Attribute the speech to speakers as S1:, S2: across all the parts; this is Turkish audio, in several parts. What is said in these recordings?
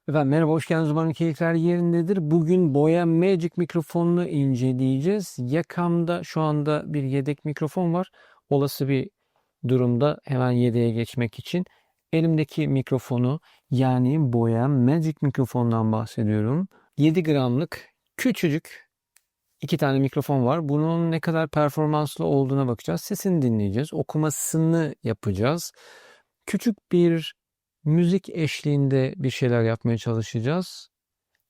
S1: Efendim merhaba, hoş geldiniz. Umarım keyifler yerindedir. Bugün Boya Magic mikrofonunu inceleyeceğiz. Yakamda şu anda bir yedek mikrofon var. Olası bir durumda hemen yedeğe geçmek için elimdeki mikrofonu, yani Boya Magic mikrofondan bahsediyorum. 7 gramlık küçücük iki tane mikrofon var. Bunun ne kadar performanslı olduğuna bakacağız. Sesini dinleyeceğiz. Okumasını yapacağız. Küçük bir müzik eşliğinde bir şeyler yapmaya çalışacağız.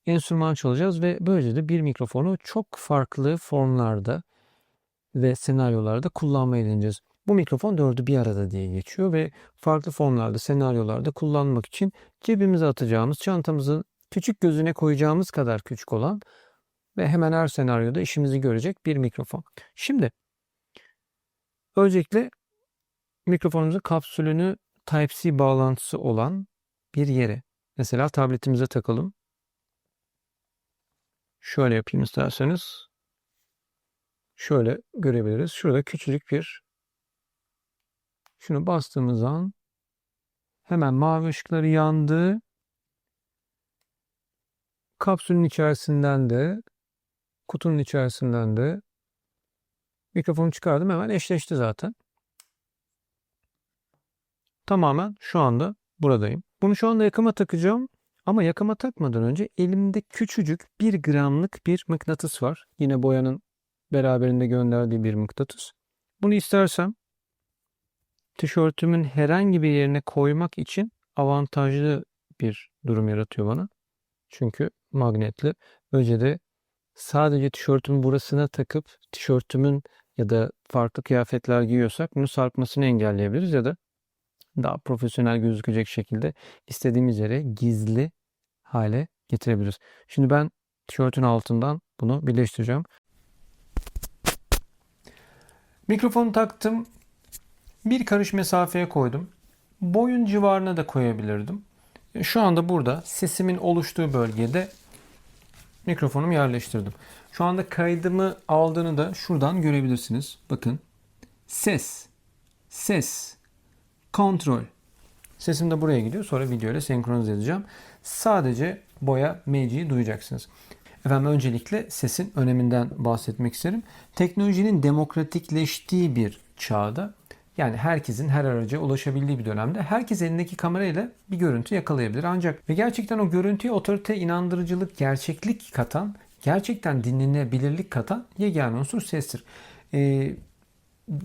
S1: Enstrüman çalacağız ve böylece de bir mikrofonu çok farklı formlarda ve senaryolarda kullanmayı deneyeceğiz. Bu mikrofon dördü bir arada diye geçiyor ve farklı formlarda, senaryolarda kullanmak için cebimize atacağımız, çantamızın küçük gözüne koyacağımız kadar küçük olan ve hemen her senaryoda işimizi görecek bir mikrofon. Şimdi öncelikle mikrofonumuzun kapsülünü Type-C bağlantısı olan bir yere, mesela tabletimize takalım. Şöyle yapayım isterseniz. Şöyle görebiliriz. Şurada küçücük bir, şunu bastığımız an hemen mavi ışıkları yandı. Kapsülün içerisinden de, kutunun içerisinden de mikrofonu çıkardım. Hemen eşleşti zaten. Tamamen şu anda buradayım. Bunu şu anda yakama takacağım. Ama yakama takmadan önce elimde küçücük 1 gramlık bir mıknatıs var. Yine boyanın beraberinde gönderdiği bir mıknatıs. Bunu istersem tişörtümün herhangi bir yerine koymak için avantajlı bir durum yaratıyor bana. Çünkü magnetli. Böylece de sadece tişörtümün burasına takıp tişörtümün ya da farklı kıyafetler giyiyorsak bunu sarkmasını engelleyebiliriz ya da daha profesyonel gözükecek şekilde istediğimiz yere gizli hale getirebiliriz. Şimdi ben tişörtün altından bunu birleştireceğim. Mikrofonu taktım. Bir karış mesafeye koydum. Boyun civarına da koyabilirdim. Şu anda burada sesimin oluştuğu bölgede mikrofonumu yerleştirdim. Şu anda kaydımı aldığını da şuradan görebilirsiniz. Bakın. Ses, kontrol. Sesim de buraya gidiyor. Sonra video ile senkronize edeceğim. Sadece Boya Magic'i duyacaksınız. Efendim öncelikle sesin öneminden bahsetmek isterim. Teknolojinin demokratikleştiği bir çağda, yani herkesin her araca ulaşabildiği bir dönemde herkes elindeki kamerayla bir görüntü yakalayabilir. Ancak ve gerçekten o görüntüye otorite, inandırıcılık, gerçeklik katan, gerçekten dinlenebilirlik katan yegane unsur sestir.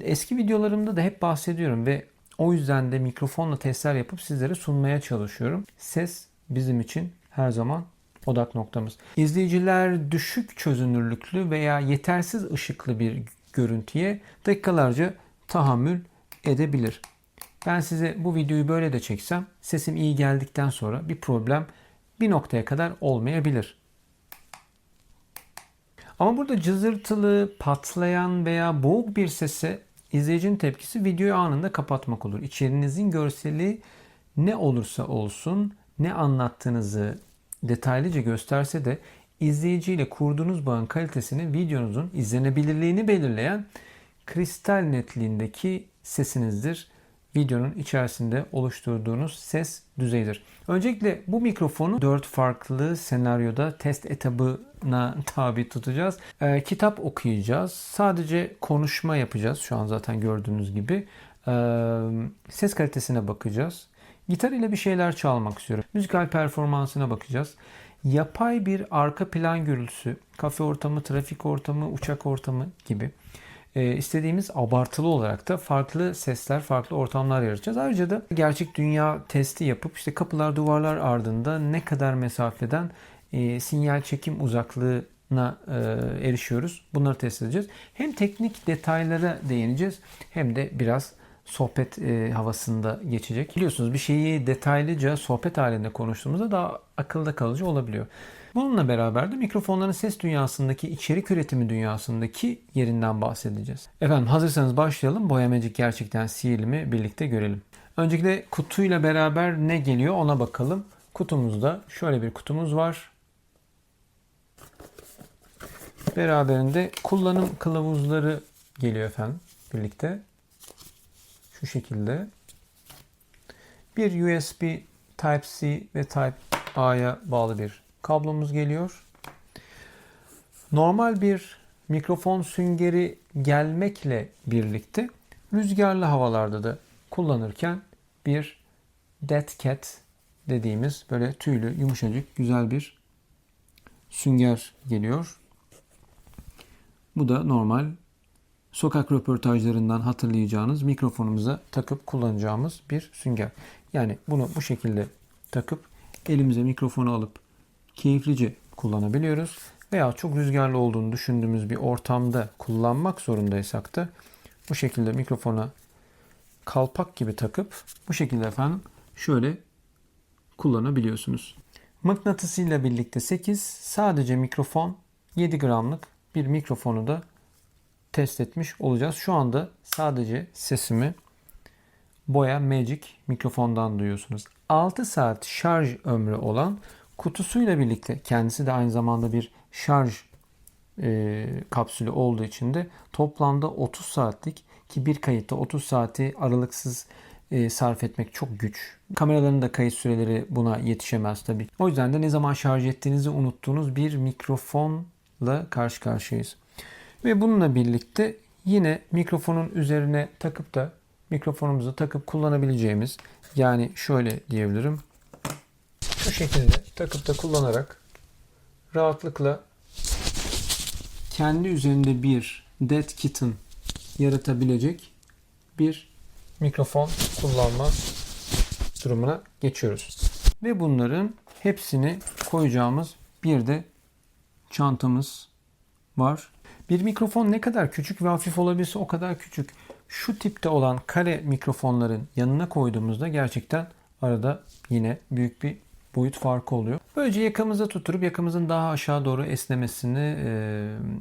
S1: Eski videolarımda da hep bahsediyorum ve o yüzden de mikrofonla testler yapıp sizlere sunmaya çalışıyorum. Ses bizim için her zaman odak noktamız. İzleyiciler düşük çözünürlüklü veya yetersiz ışıklı bir görüntüye dakikalarca tahammül edebilir. Ben size bu videoyu böyle de çeksem sesim iyi geldikten sonra bir problem bir noktaya kadar olmayabilir. Ama burada cızırtılı, patlayan veya boğuk bir sese izleyicinin tepkisi videoyu anında kapatmak olur. İçerinizin görseli ne olursa olsun, ne anlattığınızı detaylıca gösterse de izleyiciyle kurduğunuz bağın kalitesini, videonuzun izlenebilirliğini belirleyen kristal netliğindeki sesinizdir. Videonun içerisinde oluşturduğunuz ses düzeyidir. Öncelikle bu mikrofonu 4 farklı senaryoda test etabına tabi tutacağız. Kitap okuyacağız. Sadece konuşma yapacağız. Şu an zaten gördüğünüz gibi. Ses kalitesine bakacağız. Gitar ile bir şeyler çalmak istiyorum. Müzikal performansına bakacağız. Yapay bir arka plan gürültüsü, kafe ortamı, trafik ortamı, uçak ortamı gibi istediğimiz abartılı olarak da farklı sesler, farklı ortamlar yaratacağız. Ayrıca da gerçek dünya testi yapıp işte kapılar, duvarlar ardında ne kadar mesafeden sinyal çekim uzaklığına erişiyoruz. Bunları test edeceğiz. Hem teknik detaylara değineceğiz hem de biraz sohbet havasında geçecek. Biliyorsunuz bir şeyi detaylıca sohbet halinde konuştuğumuzda daha akılda kalıcı olabiliyor. Bununla beraber de mikrofonların ses dünyasındaki, içerik üretimi dünyasındaki yerinden bahsedeceğiz. Efendim hazırsanız başlayalım. Boya Magic gerçekten sihirli mi birlikte görelim. Öncelikle kutuyla beraber ne geliyor ona bakalım. Kutumuzda şöyle bir kutumuz var. Beraberinde kullanım kılavuzları geliyor efendim birlikte. Şu şekilde. Bir USB Type-C ve Type A'ya bağlı bir kablomuz geliyor. Normal bir mikrofon süngeri gelmekle birlikte rüzgarlı havalarda da kullanırken bir dead cat dediğimiz böyle tüylü, yumuşacık, güzel bir sünger geliyor. Bu da normal sokak röportajlarından hatırlayacağınız mikrofonumuza takıp kullanacağımız bir sünger. Yani bunu bu şekilde takıp elimize mikrofonu alıp keyiflice kullanabiliyoruz. Veya çok rüzgarlı olduğunu düşündüğümüz bir ortamda kullanmak zorundaysak da bu şekilde mikrofona kalpak gibi takıp bu şekilde efendim şöyle kullanabiliyorsunuz. Mıknatısıyla birlikte 8, sadece mikrofon 7 gramlık bir mikrofonu da test etmiş olacağız. Şu anda sadece sesimi Boya Magic mikrofondan duyuyorsunuz. 6 saat şarj ömrü olan kutusuyla birlikte, kendisi de aynı zamanda bir şarj kapsülü olduğu için de toplamda 30 saatlik, ki bir kayıtta 30 saati aralıksız sarf etmek çok güç. Kameraların da kayıt süreleri buna yetişemez tabii. O yüzden de ne zaman şarj ettiğinizi unuttuğunuz bir mikrofonla karşı karşıyayız. Ve bununla birlikte yine mikrofonun üzerine takıp da mikrofonumuzu takıp kullanabileceğimiz, yani şöyle diyebilirim, şu şekilde takıp da kullanarak rahatlıkla kendi üzerinde bir dead kitten yaratabilecek bir mikrofon kullanma durumuna geçiyoruz. Ve bunların hepsini koyacağımız bir de çantamız var. Bir mikrofon ne kadar küçük ve hafif olabilirse o kadar küçük. Şu tipte olan kare mikrofonların yanına koyduğumuzda gerçekten arada yine büyük bir boyut farkı oluyor. Böylece yakamızda tutturup yakamızın daha aşağı doğru esnemesini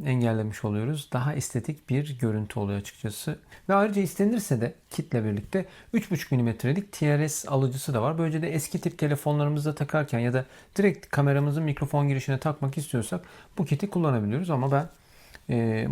S1: engellemiş oluyoruz. Daha estetik bir görüntü oluyor açıkçası. Ve ayrıca istenirse de kitle birlikte 3,5 mm'lik TRS alıcısı da var. Böylece de eski tip telefonlarımızda takarken ya da direkt kameramızın mikrofon girişine takmak istiyorsak bu kiti kullanabiliyoruz. Ama ben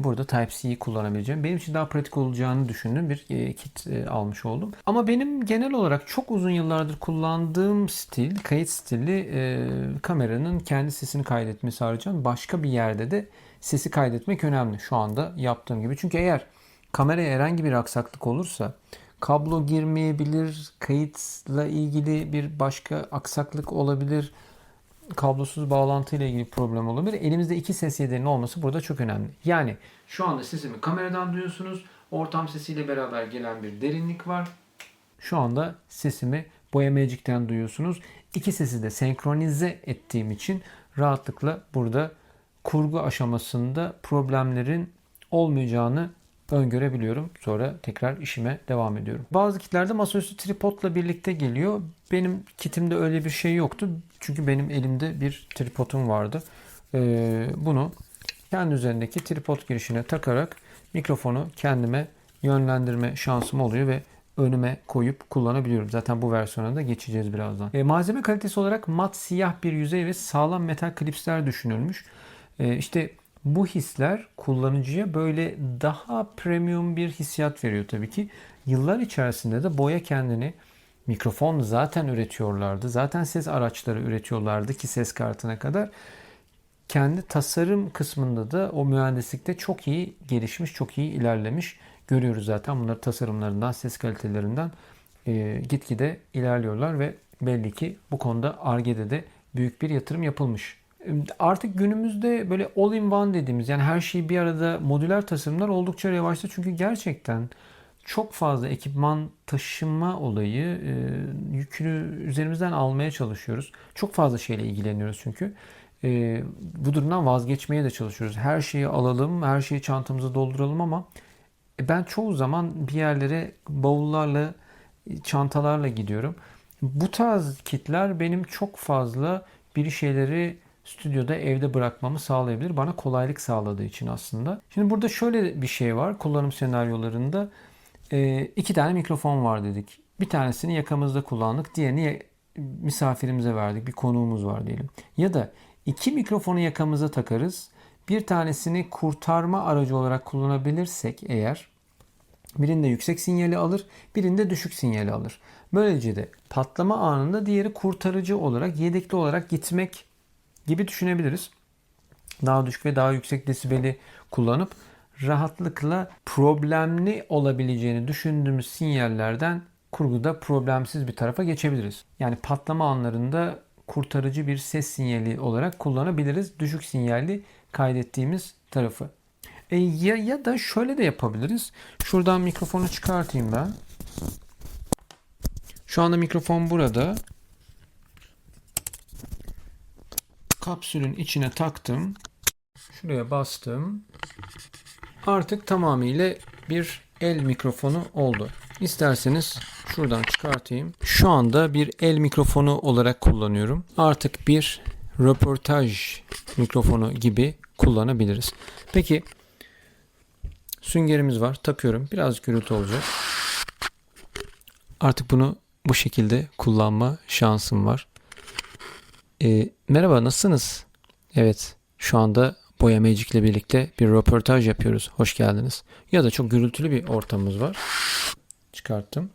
S1: burada Type-C'yi kullanabileceğim, benim için daha pratik olacağını düşündüğüm bir kit almış oldum. Ama benim genel olarak çok uzun yıllardır kullandığım stil, kayıt stili kameranın kendi sesini kaydetmesi haricinde başka bir yerde de sesi kaydetmek önemli. Şu anda yaptığım gibi. Çünkü eğer kameraya herhangi bir aksaklık olursa kablo girmeyebilir, kayıtla ilgili bir başka aksaklık olabilir, kablosuz bağlantı ile ilgili problem olabilir. Elimizde iki ses yedeğinin olması burada çok önemli. Yani şu anda sesimi kameradan duyuyorsunuz. Ortam sesiyle beraber gelen bir derinlik var. Şu anda sesimi Boya Magic'ten duyuyorsunuz. İki sesi de senkronize ettiğim için rahatlıkla burada kurgu aşamasında problemlerin olmayacağını öngörebiliyorum. Sonra tekrar işime devam ediyorum. Bazı kitlerde masaüstü tripodla birlikte geliyor. Benim kitimde öyle bir şey yoktu. Çünkü benim elimde bir tripodum vardı. Bunu kendi üzerindeki tripod girişine takarak mikrofonu kendime yönlendirme şansım oluyor ve önüme koyup kullanabiliyorum. Zaten bu versiyona da geçeceğiz birazdan. Malzeme kalitesi olarak mat siyah bir yüzey ve sağlam metal klipsler düşünülmüş. İşte bu hisler kullanıcıya böyle daha premium bir hissiyat veriyor tabii ki. Yıllar içerisinde de Boya kendini, mikrofon zaten üretiyorlardı. Zaten ses araçları üretiyorlardı ki ses kartına kadar. Kendi tasarım kısmında da o mühendislikte çok iyi gelişmiş, çok iyi ilerlemiş. Görüyoruz zaten bunları tasarımlarından, ses kalitelerinden gitgide ilerliyorlar ve belli ki bu konuda Ar-Ge'de de büyük bir yatırım yapılmış. Artık günümüzde böyle all-in-one dediğimiz, yani her şeyi bir arada modüler tasarımlar oldukça revaçta. Çünkü gerçekten çok fazla ekipman taşıma olayı, yükünü üzerimizden almaya çalışıyoruz. Çok fazla şeyle ilgileniyoruz çünkü. Bu durumdan vazgeçmeye de çalışıyoruz. Her şeyi alalım, her şeyi çantamıza dolduralım ama ben çoğu zaman bir yerlere bavullarla, çantalarla gidiyorum. Bu tarz kitler benim çok fazla bir şeyleri stüdyoda, evde bırakmamı sağlayabilir. Bana kolaylık sağladığı için aslında. Şimdi burada şöyle bir şey var. Kullanım senaryolarında iki tane mikrofon var dedik. Bir tanesini yakamızda kullandık. Diğerini misafirimize verdik. Bir konuğumuz var diyelim. Ya da iki mikrofonu yakamıza takarız. Bir tanesini kurtarma aracı olarak kullanabilirsek eğer, Birinde yüksek sinyali alır, birinde düşük sinyali alır. Böylece de patlama anında diğeri kurtarıcı olarak, yedekli olarak gitmek gibi düşünebiliriz. Daha düşük ve daha yüksek desibeli kullanıp rahatlıkla problemli olabileceğini düşündüğümüz sinyallerden kurguda problemsiz bir tarafa geçebiliriz. Yani patlama anlarında kurtarıcı bir ses sinyali olarak kullanabiliriz düşük sinyalli kaydettiğimiz tarafı. Ya da şöyle de yapabiliriz. Şuradan mikrofonu çıkartayım ben. Şu anda mikrofon burada. Kapsülün içine taktım. Şuraya bastım. Artık tamamıyla bir el mikrofonu oldu. İsterseniz şuradan çıkartayım. Şu anda bir el mikrofonu olarak kullanıyorum. Artık bir röportaj mikrofonu gibi kullanabiliriz. Peki süngerimiz var. Takıyorum. Biraz gürültü olacak. Artık bunu bu şekilde kullanma şansım var. Merhaba, nasılsınız? Evet, şu anda Boya Magic ile birlikte bir röportaj yapıyoruz. Hoş geldiniz. Ya da çok gürültülü bir ortamımız var. Çıkarttım.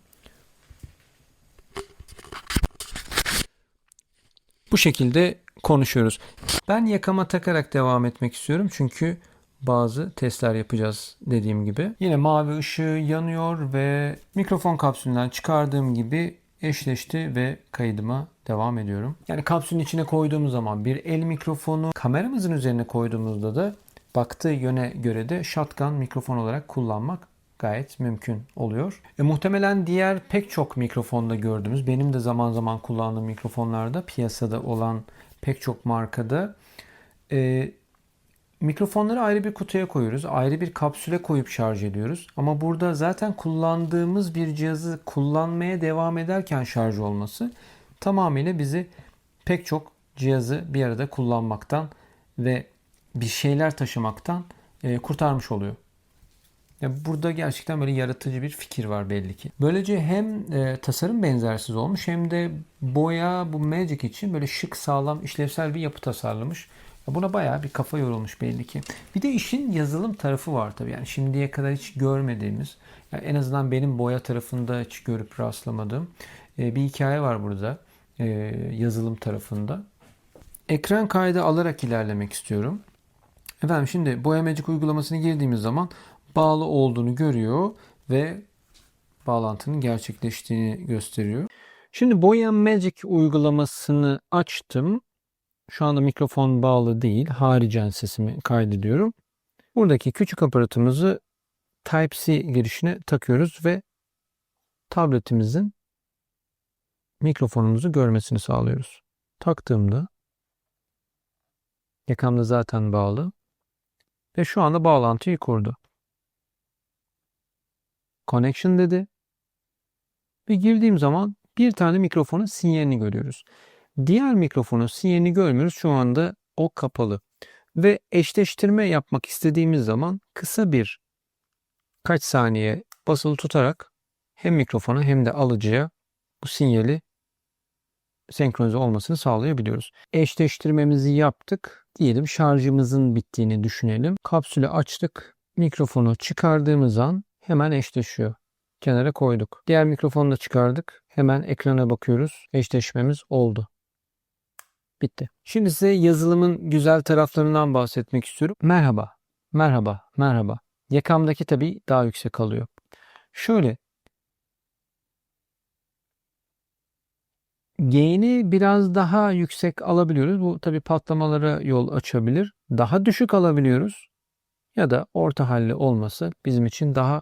S1: Bu şekilde konuşuyoruz. Ben yakama takarak devam etmek istiyorum. Çünkü bazı testler yapacağız dediğim gibi. Yine mavi ışığı yanıyor ve mikrofon kapsülünden çıkardığım gibi eşleşti ve kaydıma devam ediyorum. Yani kapsülün içine koyduğumuz zaman bir el mikrofonu, kameramızın üzerine koyduğumuzda da baktığı yöne göre de shotgun mikrofon olarak kullanmak gayet mümkün oluyor. Muhtemelen diğer pek çok mikrofonda gördüğümüz, benim de zaman zaman kullandığım mikrofonlarda, piyasada olan pek çok markada mikrofonları ayrı bir kutuya koyuyoruz. Ayrı bir kapsüle koyup şarj ediyoruz. Ama burada zaten kullandığımız bir cihazı kullanmaya devam ederken şarj olması tamamıyla bizi pek çok cihazı bir arada kullanmaktan ve bir şeyler taşımaktan kurtarmış oluyor. Burada gerçekten böyle yaratıcı bir fikir var belli ki. Böylece hem tasarım benzersiz olmuş hem de Boya bu Magic için böyle şık, sağlam, işlevsel bir yapı tasarlamış. Buna bayağı bir kafa yorulmuş belli ki. Bir de işin yazılım tarafı var tabii. Yani şimdiye kadar hiç görmediğimiz, yani en azından benim Boya tarafında hiç görüp rastlamadığım bir hikaye var burada yazılım tarafında. Ekran kaydı alarak ilerlemek istiyorum. Efendim şimdi Boya Magic uygulamasını girdiğimiz zaman bağlı olduğunu görüyor ve bağlantının gerçekleştiğini gösteriyor. Şimdi Boya Magic uygulamasını açtım. Şu anda mikrofon bağlı değil. Haricen sesimi kaydediyorum. Buradaki küçük aparatımızı Type-C girişine takıyoruz ve tabletimizin mikrofonumuzu görmesini sağlıyoruz. Taktığımda yakamda zaten bağlı ve şu anda bağlantıyı kurdu. Connection dedi ve girdiğim zaman bir tane mikrofonun sinyalini görüyoruz. Diğer mikrofonun sinyalini görmüyoruz. Şu anda o kapalı. Ve eşleştirme yapmak istediğimiz zaman kısa bir kaç saniye basılı tutarak hem mikrofona hem de alıcıya bu sinyali senkronize olmasını sağlayabiliyoruz. Eşleştirmemizi yaptık. Diyelim şarjımızın bittiğini düşünelim. Kapsülü açtık. Mikrofonu çıkardığımız an hemen eşleşiyor. Kenara koyduk. Diğer mikrofonu da çıkardık. Hemen ekrana bakıyoruz. Eşleşmemiz oldu. Bitti. Şimdi size yazılımın güzel taraflarından bahsetmek istiyorum. Merhaba, merhaba, merhaba. Yakamdaki tabii daha yüksek alıyor. Şöyle, gain'i biraz daha yüksek alabiliyoruz. Bu tabii patlamalara yol açabilir. Daha düşük alabiliyoruz. Ya da orta halli olması bizim için daha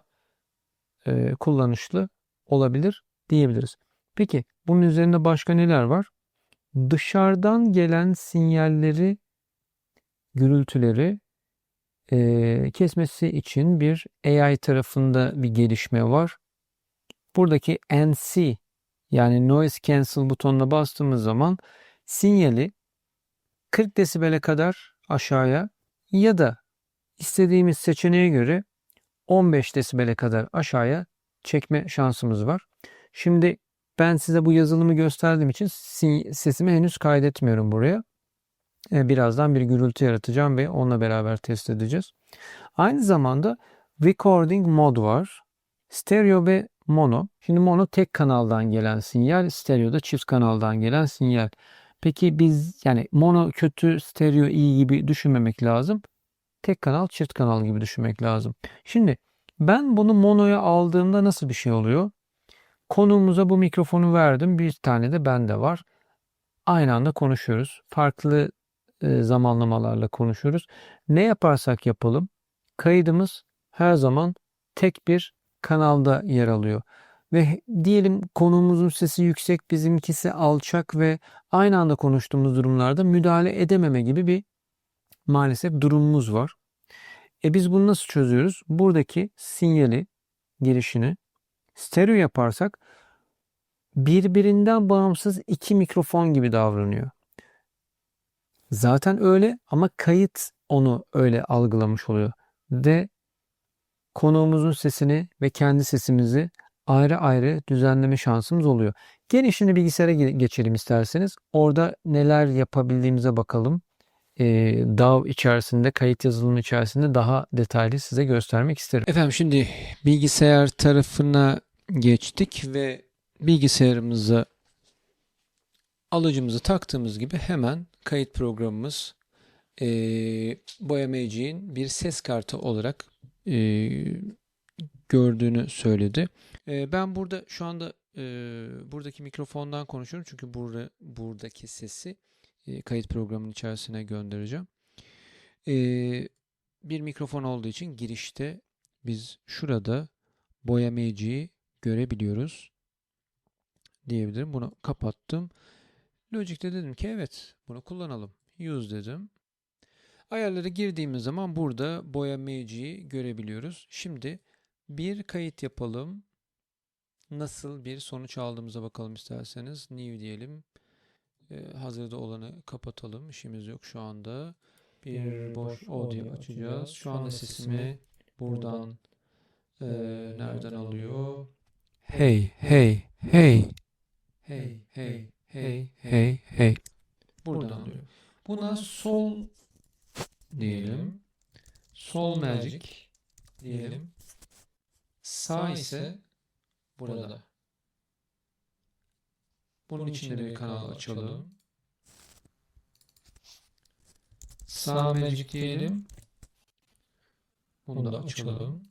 S1: kullanışlı olabilir diyebiliriz. Peki bunun üzerinde başka neler var? Dışarıdan gelen sinyalleri, gürültüleri kesmesi için bir AI tarafında bir gelişme var. Buradaki NC yani Noise Cancel butonuna bastığımız zaman sinyali 40 desibele kadar aşağıya ya da istediğimiz seçeneğe göre 15 desibele kadar aşağıya çekme şansımız var. Şimdi ben size bu yazılımı gösterdiğim için sesimi henüz kaydetmiyorum buraya. Birazdan bir gürültü yaratacağım ve onunla beraber test edeceğiz. Aynı zamanda recording mod var. Stereo ve mono. Şimdi mono tek kanaldan gelen sinyal, stereo da çift kanaldan gelen sinyal. Peki biz yani mono kötü, stereo iyi gibi düşünmemek lazım. Tek kanal, çift kanal gibi düşünmek lazım. Şimdi ben bunu monoya aldığımda nasıl bir şey oluyor? Konuğumuza bu mikrofonu verdim. Bir tane de bende var. Aynı anda konuşuyoruz. Farklı zamanlamalarla konuşuyoruz. Ne yaparsak yapalım, kaydımız her zaman tek bir kanalda yer alıyor. Ve diyelim konuğumuzun sesi yüksek, bizimkisi alçak ve aynı anda konuştuğumuz durumlarda müdahale edememe gibi bir maalesef durumumuz var. Biz bunu nasıl çözüyoruz? Buradaki sinyali, girişini stereo yaparsak birbirinden bağımsız iki mikrofon gibi davranıyor. Zaten öyle ama kayıt onu öyle algılamış oluyor. Ve konuğumuzun sesini ve kendi sesimizi ayrı ayrı düzenleme şansımız oluyor. Gelin şimdi bilgisayara geçelim isterseniz. Orada neler yapabildiğimize bakalım. DAW içerisinde, kayıt yazılımı içerisinde daha detaylı size göstermek isterim. Efendim şimdi bilgisayar tarafına geçtik ve bilgisayarımıza alıcımızı taktığımız gibi hemen kayıt programımız Boya Magic'in bir ses kartı olarak gördüğünü söyledi. Ben burada şu anda buradaki mikrofondan konuşuyorum çünkü buradaki sesi kayıt programının içerisine göndereceğim. Bir mikrofon olduğu için girişte biz şurada Boya Magic'i görebiliyoruz diyebilirim. Bunu kapattım. Logic'te dedim ki evet bunu kullanalım. Use dedim. Ayarlara girdiğimiz zaman burada Boya Magic'i görebiliyoruz. Şimdi bir kayıt yapalım. Nasıl bir sonuç aldığımıza bakalım isterseniz. New diyelim. Hazırda olanı kapatalım. İşimiz yok şu anda. Bir boş audio açacağız. Şu anda sesimi buradan nereden alıyor? Hey, hey, hey. Hey, hey, hey, hey, hey. Buradan alıyor. Buna sol diyelim. Sol magic diyelim. Sağ ise burada. Bunun için de bir kanal açalım. Sağ magic diyelim. Bunu da açalım.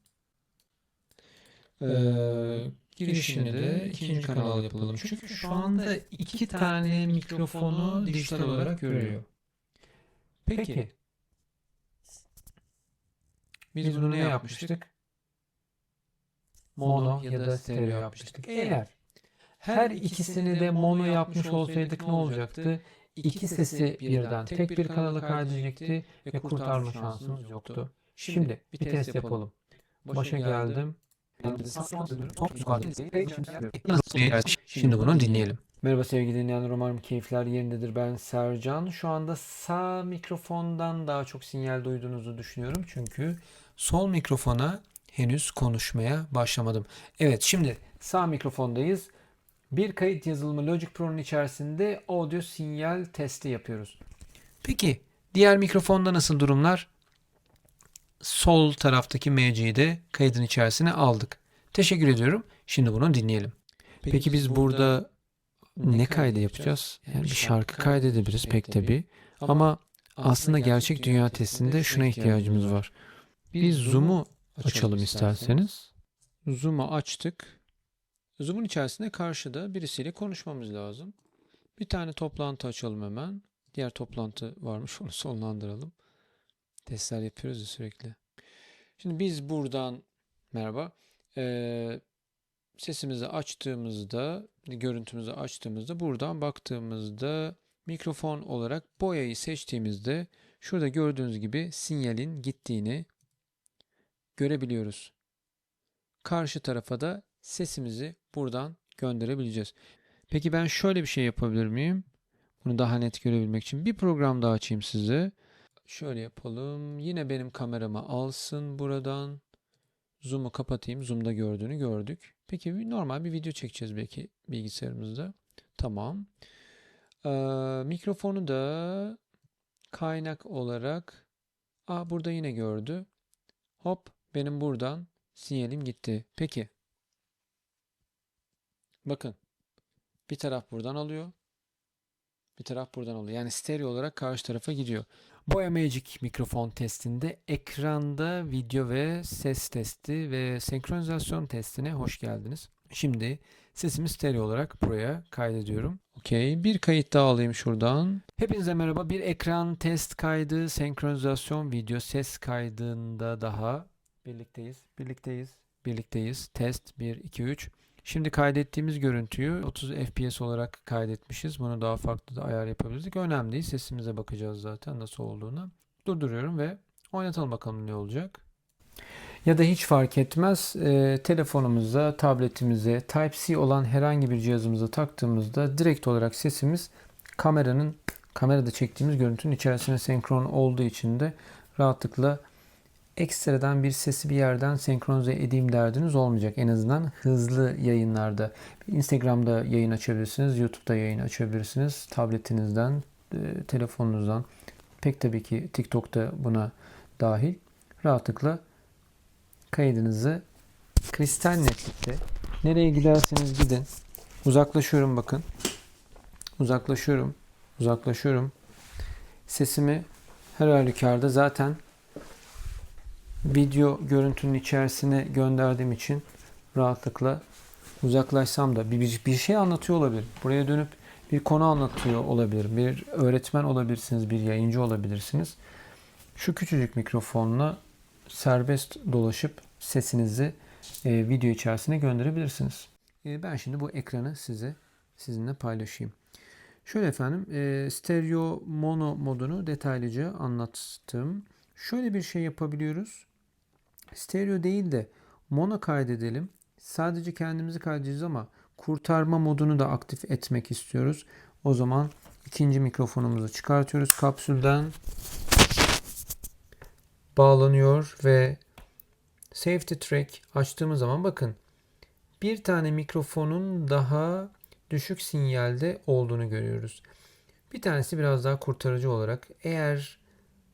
S1: Girişini de ikinci kanal yapalım. Çünkü şu anda iki tane mikrofonu dijital olarak görüyor. Peki. Biz bunu ne yapmıştık? Mono ya da stereo yapmıştık. Eğer her ikisini de mono yapmış olsaydık ne olacaktı? İki sesi birden tek bir kanala kaydedecekti ve kurtarma şansımız yoktu. Şimdi bir test yapalım. Başa geldim. Şimdi bunu dinleyelim. Merhaba sevgili dinleyenler, umarım keyifler yerindedir. Ben Sercan. Şu anda sağ mikrofondan daha çok sinyal duyduğunuzu düşünüyorum. Çünkü sol mikrofona henüz konuşmaya başlamadım. Evet, şimdi sağ mikrofondayız. Bir kayıt yazılımı Logic Pro'nun içerisinde audio sinyal testi yapıyoruz. Peki diğer mikrofonda nasıl durumlar? Sol taraftaki MC'yi de kaydın içerisine aldık. Teşekkür ediyorum. Şimdi bunu dinleyelim. Peki biz burada ne kaydı yapacağız? Yani bir şarkı kaydedebiliriz pek tabii. Ama aslında gerçek dünya testinde şuna ihtiyacımız var. Bir zoom'u açalım isterseniz. Zoom'u açtık. Zoom'un içerisinde karşıda birisiyle konuşmamız lazım. Bir tane toplantı açalım hemen. Diğer toplantı varmış, onu sonlandıralım. Testler yapıyoruz ya sürekli. Şimdi biz buradan merhaba. Sesimizi açtığımızda, görüntümüzü açtığımızda buradan baktığımızda mikrofon olarak boyayı seçtiğimizde şurada gördüğünüz gibi sinyalin gittiğini görebiliyoruz. Karşı tarafa da sesimizi buradan gönderebileceğiz. Peki ben şöyle bir şey yapabilir miyim? Bunu daha net görebilmek için bir program daha açayım size. Şöyle yapalım. Yine benim kameramı alsın buradan. Zoom'u kapatayım. Zoom'da gördüğünü gördük. Peki normal bir video çekeceğiz belki bilgisayarımızda. Tamam. Mikrofonu da kaynak olarak burada yine gördü. Hop, benim buradan sinyalim gitti. Peki Bakın, bir taraf buradan alıyor, bir taraf buradan alıyor. Yani stereo olarak karşı tarafa gidiyor. Boya Magic mikrofon testinde ekranda video ve ses testi ve senkronizasyon testine hoş geldiniz. Şimdi sesimi stereo olarak buraya kaydediyorum. Okey. Bir kayıt daha alayım şuradan. Hepinize merhaba. Bir ekran test kaydı, senkronizasyon video ses kaydında daha birlikteyiz. Test 1, 2, 3. Şimdi kaydettiğimiz görüntüyü 30 FPS olarak kaydetmişiz. Bunu daha farklı da ayar yapabiliriz. Önemli değil. Sesimize bakacağız zaten nasıl olduğunu. Durduruyorum ve oynatalım bakalım ne olacak. Ya da hiç fark etmez. Telefonumuza, tabletimize, Type-C olan herhangi bir cihazımıza taktığımızda direkt olarak sesimiz kamerada çektiğimiz görüntünün içerisine senkron olduğu için de rahatlıkla ekstradan bir sesi bir yerden senkronize edeyim derdiniz olmayacak. En azından hızlı yayınlarda. Instagram'da yayın açabilirsiniz, YouTube'da yayın açabilirsiniz. Tabletinizden, telefonunuzdan. Pek tabii ki TikTok'ta buna dahil. Rahatlıkla kaydınızı kristal netlikte nereye giderseniz gidin. Uzaklaşıyorum bakın. Uzaklaşıyorum. Sesimi her halükarda zaten video görüntünün içerisine gönderdiğim için rahatlıkla uzaklaşsam da bir şey anlatıyor olabilir. Buraya dönüp bir konu anlatıyor olabilir. Bir öğretmen olabilirsiniz, bir yayıncı olabilirsiniz. Şu küçücük mikrofonla serbest dolaşıp sesinizi video içerisine gönderebilirsiniz. Ben şimdi bu ekranı sizinle paylaşayım. Şöyle efendim, stereo mono modunu detaylıca anlattım. Şöyle bir şey yapabiliyoruz. Stereo değil de mono kaydedelim. Sadece kendimizi kaydedeceğiz ama kurtarma modunu da aktif etmek istiyoruz. O zaman ikinci mikrofonumuzu çıkartıyoruz kapsülden. Bağlanıyor ve Safety Track açtığımız zaman bakın bir tane mikrofonun daha düşük sinyalde olduğunu görüyoruz. Bir tanesi biraz daha kurtarıcı olarak eğer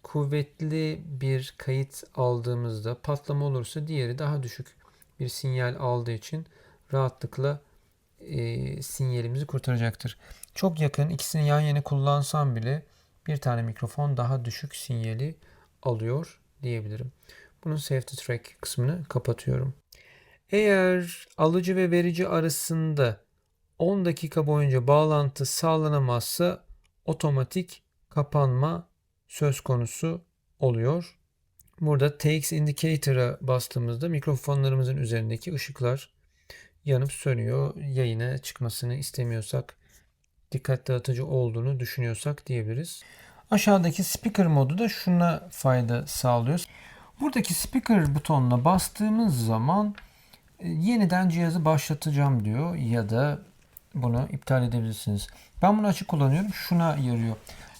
S1: kuvvetli bir kayıt aldığımızda patlama olursa diğeri daha düşük bir sinyal aldığı için rahatlıkla sinyalimizi kurtaracaktır. Çok yakın ikisini yan yana kullansam bile bir tane mikrofon daha düşük sinyali alıyor diyebilirim. Bunun Safety Track kısmını kapatıyorum. Eğer alıcı ve verici arasında 10 dakika boyunca bağlantı sağlanamazsa otomatik kapanma söz konusu oluyor. Burada TX Indicator'a bastığımızda mikrofonlarımızın üzerindeki ışıklar yanıp sönüyor. Yayına çıkmasını istemiyorsak, dikkat dağıtıcı olduğunu düşünüyorsak diyebiliriz. Aşağıdaki speaker modu da şuna fayda sağlıyor. Buradaki speaker butonuna bastığımız zaman yeniden cihazı başlatacağım diyor ya da bunu iptal edebilirsiniz. Ben bunu açık kullanıyorum. Şuna yarıyor.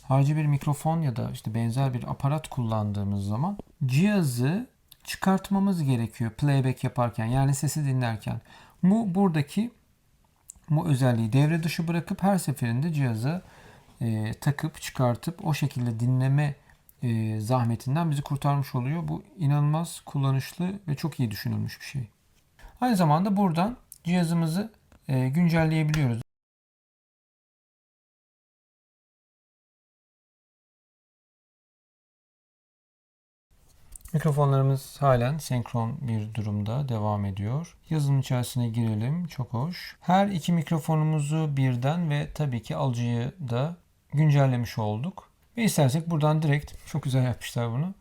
S1: Harici bir mikrofon ya da işte benzer bir aparat kullandığımız zaman cihazı çıkartmamız gerekiyor playback yaparken yani sesi dinlerken. Buradaki bu özelliği devre dışı bırakıp her seferinde cihazı takıp çıkartıp o şekilde dinleme zahmetinden bizi kurtarmış oluyor. Bu inanılmaz kullanışlı ve çok iyi düşünülmüş bir şey. Aynı zamanda buradan cihazımızı güncelleyebiliyoruz. Mikrofonlarımız halen senkron bir durumda devam ediyor. Yazılım içerisine girelim. Çok hoş. Her iki mikrofonumuzu birden ve tabii ki alıcıyı da güncellemiş olduk. Ve istersek buradan direkt çok güzel yapmışlar bunu.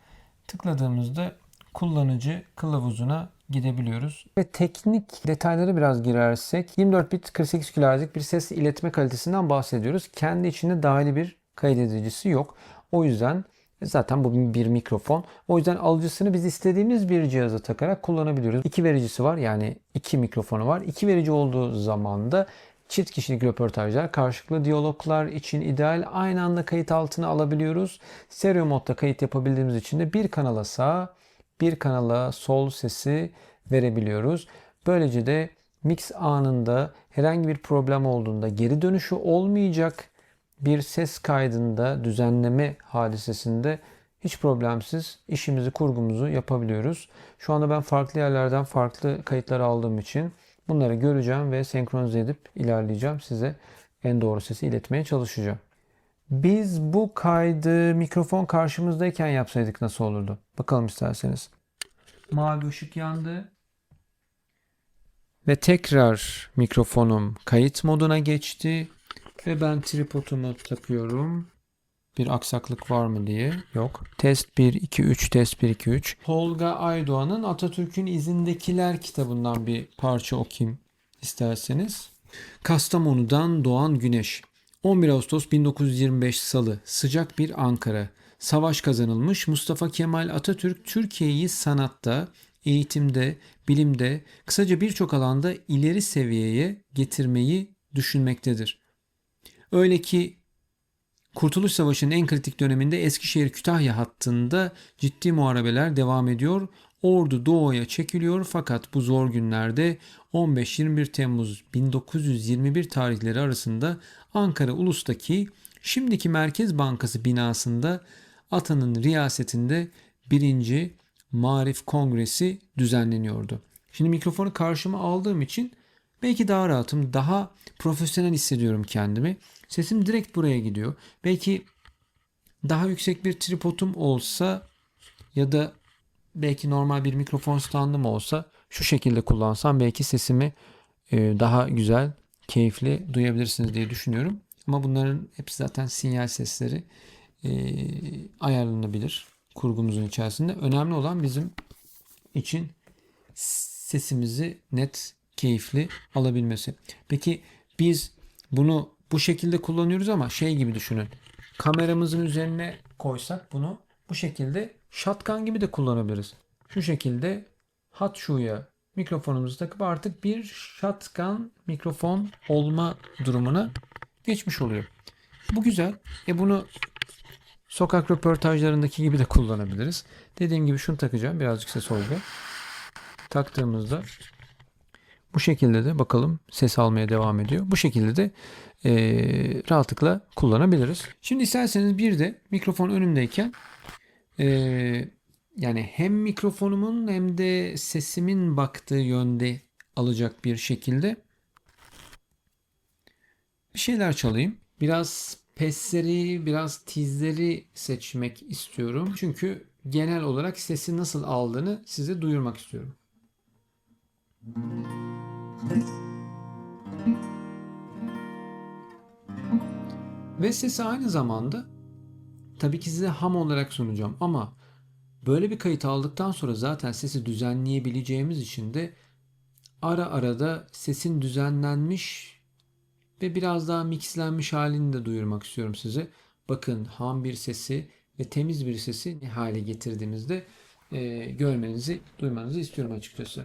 S1: Tıkladığımızda kullanıcı kılavuzuna gidebiliyoruz. Ve teknik detaylara biraz girersek 24 bit 48 kHz'lik bir ses iletme kalitesinden bahsediyoruz. Kendi içinde dahili bir kaydedicisi yok. O yüzden zaten bu bir mikrofon. O yüzden alıcısını biz istediğimiz bir cihaza takarak kullanabiliyoruz. İki vericisi var yani iki mikrofonu var. İki verici olduğu zaman da çift kişilik röportajlar, karşılıklı diyaloglar için ideal. Aynı anda kayıt altına alabiliyoruz. Stereo modda kayıt yapabildiğimiz için de bir kanala sağ, bir kanala sol sesi verebiliyoruz. Böylece de mix anında herhangi bir problem olduğunda geri dönüşü olmayacak bir ses kaydında düzenleme hadisesinde hiç problemsiz işimizi, kurgumuzu yapabiliyoruz. Şu anda ben farklı yerlerden farklı kayıtlar aldığım için Bunları göreceğim ve senkronize edip ilerleyeceğim. Size en doğru sesi iletmeye çalışacağım. Biz bu kaydı mikrofon karşımızdayken yapsaydık nasıl olurdu? Bakalım isterseniz. Mavi ışık yandı. Ve tekrar mikrofonum kayıt moduna geçti. Ve ben tripodumu takıyorum. Bir aksaklık var mı diye. Yok. Test 1, 2, 3, test 1, 2, 3. Tolga Aydoğan'ın Atatürk'ün İzindekiler kitabından bir parça okuyayım isterseniz. Kastamonu'dan doğan güneş. 11 Ağustos 1925 Salı. Sıcak bir Ankara. Savaş kazanılmış. Mustafa Kemal Atatürk Türkiye'yi sanatta, eğitimde, bilimde, kısaca birçok alanda ileri seviyeye getirmeyi düşünmektedir. Öyle ki Kurtuluş Savaşı'nın en kritik döneminde Eskişehir-Kütahya hattında ciddi muharebeler devam ediyor. Ordu doğuya çekiliyor fakat bu zor günlerde 15-21 Temmuz 1921 tarihleri arasında Ankara Ulus'taki şimdiki Merkez Bankası binasında Atan'ın riyasetinde 1. Marif Kongresi düzenleniyordu. Şimdi mikrofonu karşıma aldığım için belki daha rahatım, daha profesyonel hissediyorum kendimi. Sesim direkt buraya gidiyor. Belki daha yüksek bir tripodum olsa ya da belki normal bir mikrofon standım olsa şu şekilde kullansam belki sesimi daha güzel, keyifli duyabilirsiniz diye düşünüyorum. Ama bunların hepsi zaten sinyal sesleri ayarlanabilir kurgumuzun içerisinde. Önemli olan bizim için sesimizi net, keyifli alabilmesi. Peki biz bunu bu şekilde kullanıyoruz ama şey gibi düşünün. Kameramızın üzerine koysak bunu bu şekilde shotgun gibi de kullanabiliriz. Şu şekilde hot shoe'ya mikrofonumuzu takıp artık bir shotgun mikrofon olma durumuna geçmiş oluyor. Bu güzel. Bunu sokak röportajlarındaki gibi de kullanabiliriz. Dediğim gibi şunu takacağım. Birazcık ses olacak. Taktığımızda bu şekilde de bakalım ses almaya devam ediyor. Bu şekilde de rahatlıkla kullanabiliriz. Şimdi isterseniz bir de mikrofon önümdeyken yani hem mikrofonumun hem de sesimin baktığı yönde alacak bir şekilde bir şeyler çalayım. Biraz pesleri, biraz tizleri seçmek istiyorum. Çünkü genel olarak sesi nasıl aldığını size duyurmak istiyorum. Ve sesi aynı zamanda tabii ki size ham olarak sunacağım ama böyle bir kayıt aldıktan sonra zaten sesi düzenleyebileceğimiz için de ara ara da sesin düzenlenmiş ve biraz daha mixlenmiş halini de duyurmak istiyorum size. Bakın ham bir sesi ve temiz bir sesi ne hale getirdiğimizde görmenizi, duymanızı istiyorum açıkçası.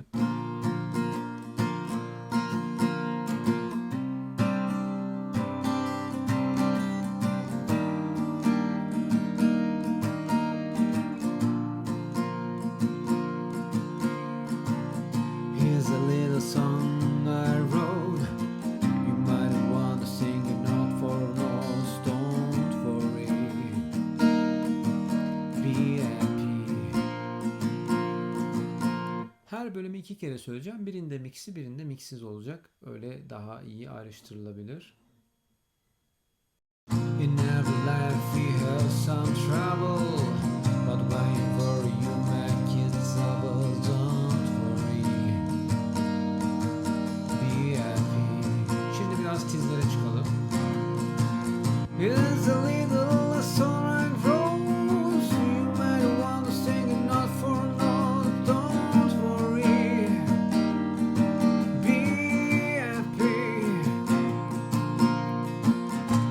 S1: Here's a little song I wrote. You might want to sing it not for lost. Don't worry. Be happy. Her bölümü 2 kere söyleyeceğim. Birinde mixi, birinde mixsiz olacak. Öyle daha iyi ayrıştırılabilir. In every life we have some trouble, but when you worry you make it double. Don't worry, be happy. Şimdi biraz tizlere çıkalım. Here's a little song I wrote. You might want to sing it not for naught. Don't worry, be happy.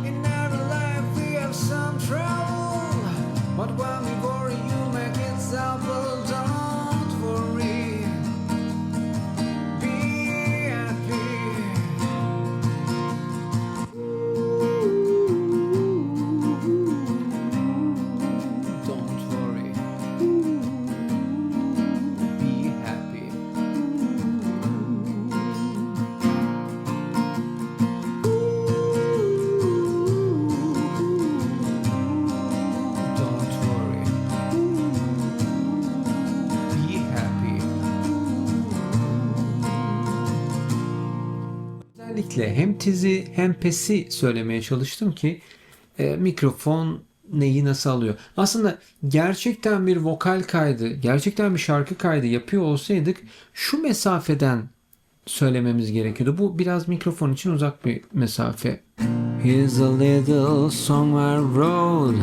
S1: In every life we have some trouble, but when we worry you make it double. Don't worry, be happy. Don't worry, be happy. Don't worry. özellikle hem tizi hem pesi söylemeye çalıştım ki mikrofon neyi nasıl alıyor. Aslında gerçekten bir vokal kaydı, gerçekten bir şarkı kaydı yapıyor olsaydık şu mesafeden söylememiz gerekiyordu. Bu biraz mikrofon için uzak bir mesafe. Here's a little song I wrote.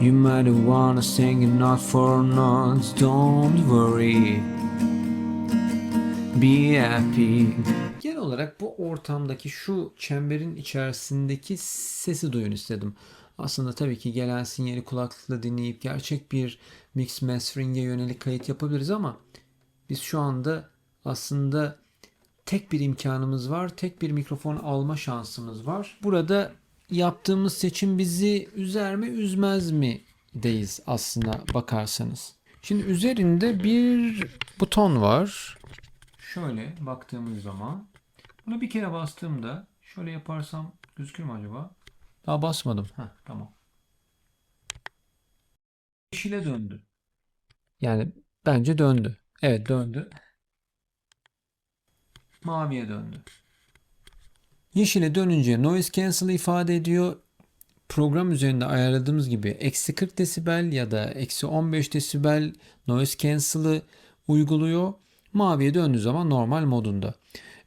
S1: You might wanna sing it not for notes. Don't worry. Be happy. Genel olarak bu ortamdaki şu çemberin içerisindeki sesi duyun istedim. Aslında tabii ki gelen sinyali kulaklıkla dinleyip gerçek bir mix mastering'e yönelik kayıt yapabiliriz ama biz şu anda aslında tek bir imkanımız var. Tek bir mikrofon alma şansımız var. Burada yaptığımız seçim bizi üzer mi üzmez mi deyiz aslında bakarsanız. Şimdi üzerinde bir buton var. Şöyle baktığımız zaman buna bir kere bastığımda şöyle yaparsam gözükür mü acaba? Daha basmadım. Heh, tamam. Yeşile döndü. Yani bence döndü. Evet döndü. Maviye döndü. Yeşile dönünce noise cancel ifade ediyor. Program üzerinde ayarladığımız gibi eksi 40 desibel ya da eksi 15 desibel noise cancel'ı uyguluyor. Maviye döndüğü zaman normal modunda.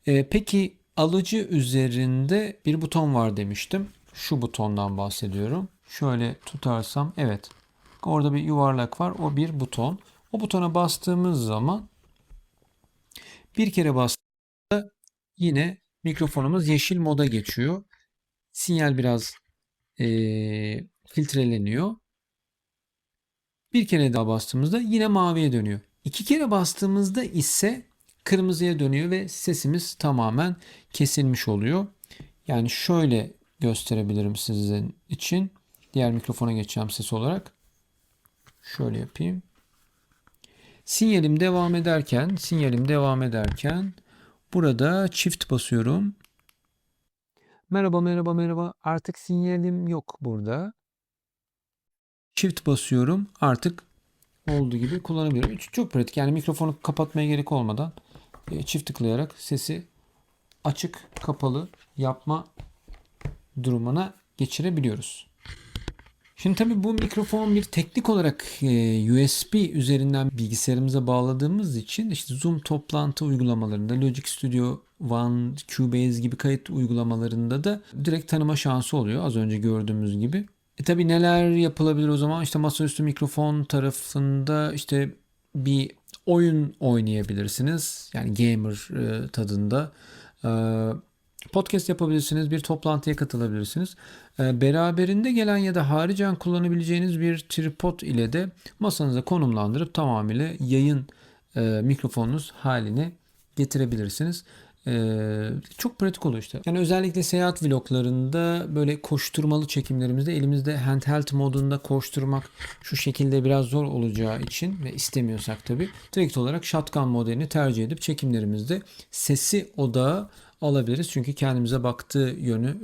S1: Peki alıcı üzerinde bir buton var demiştim. Şu butondan bahsediyorum. Şöyle tutarsam evet. Orada bir yuvarlak var. O bir buton. O butona bastığımız zaman bir kere bastığımızda yine mikrofonumuz yeşil moda geçiyor. Sinyal biraz filtreleniyor. Bir kere daha bastığımızda yine maviye dönüyor. İki kere bastığımızda ise kırmızıya dönüyor ve sesimiz tamamen kesilmiş oluyor. Yani şöyle gösterebilirim sizin için. Diğer mikrofona geçeceğim ses olarak. Şöyle yapayım. Sinyalim devam ederken burada çift basıyorum. Merhaba merhaba merhaba. Artık sinyalim yok burada. Çift basıyorum. Artık olduğu gibi kullanabiliyorum. Çok pratik. Yani mikrofonu kapatmaya gerek olmadan çift tıklayarak sesi açık kapalı yapma durumuna geçirebiliyoruz. Şimdi tabii bu mikrofon bir teknik olarak USB üzerinden bilgisayarımıza bağladığımız için işte Zoom toplantı uygulamalarında, Logic Studio One, Cubase gibi kayıt uygulamalarında da direkt tanıma şansı oluyor az önce gördüğümüz gibi. Tabii neler yapılabilir o zaman? İşte masaüstü mikrofon tarafında işte bir oyun oynayabilirsiniz. Yani gamer tadında. E, Podcast yapabilirsiniz. Bir toplantıya katılabilirsiniz. Beraberinde gelen ya da haricen kullanabileceğiniz bir tripod ile de masanıza konumlandırıp tamamıyla yayın mikrofonunuz haline getirebilirsiniz. Çok pratik oluyor işte. Yani özellikle seyahat vloglarında böyle koşturmalı çekimlerimizde elimizde handheld modunda koşturmak şu şekilde biraz zor olacağı için ve istemiyorsak tabii direkt olarak shotgun modelini tercih edip çekimlerimizde sesi odağa alabiliriz. Çünkü kendimize baktığı yönü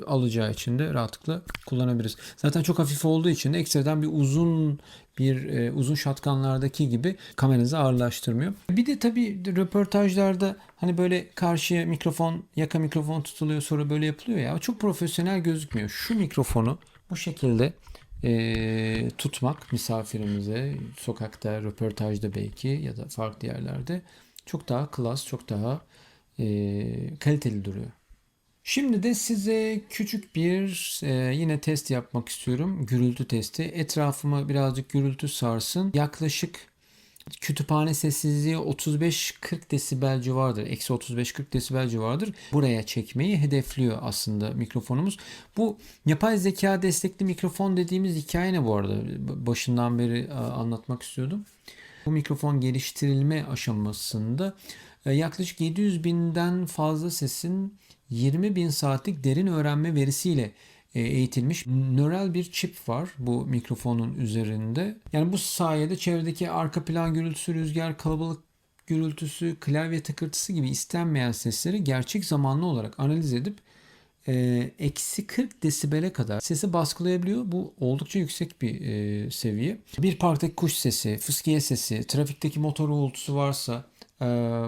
S1: alacağı için de rahatlıkla kullanabiliriz. Zaten çok hafif olduğu için de ekstradan uzun shotgunlardaki gibi kameranızı ağırlaştırmıyor. Bir de tabii röportajlarda hani böyle karşıya yaka mikrofon tutuluyor sonra böyle yapılıyor ya. Çok profesyonel gözükmüyor. Şu mikrofonu bu şekilde tutmak misafirimize sokakta, röportajda belki ya da farklı yerlerde çok daha klas, çok daha kaliteli duruyor. Şimdi de size küçük bir yine test yapmak istiyorum. Gürültü testi. Etrafıma birazcık gürültü sarsın. Yaklaşık kütüphane sessizliği 35-40 desibel civarıdır. Eksi 35-40 desibel civarıdır. Buraya çekmeyi hedefliyor aslında mikrofonumuz. Bu yapay zeka destekli mikrofon dediğimiz hikaye ne bu arada? Başından beri anlatmak istiyordum. Bu mikrofon geliştirilme aşamasında yaklaşık 700 binden fazla sesin 20 bin saatlik derin öğrenme verisiyle eğitilmiş nöral bir çip var bu mikrofonun üzerinde. Yani bu sayede çevredeki arka plan gürültüsü, rüzgar, kalabalık gürültüsü, klavye tıkırtısı gibi istenmeyen sesleri gerçek zamanlı olarak analiz edip eksi 40 desibele kadar sesi baskılayabiliyor. Bu oldukça yüksek bir seviye. Bir parktaki kuş sesi, fıskiye sesi, trafikteki motor uğultusu varsa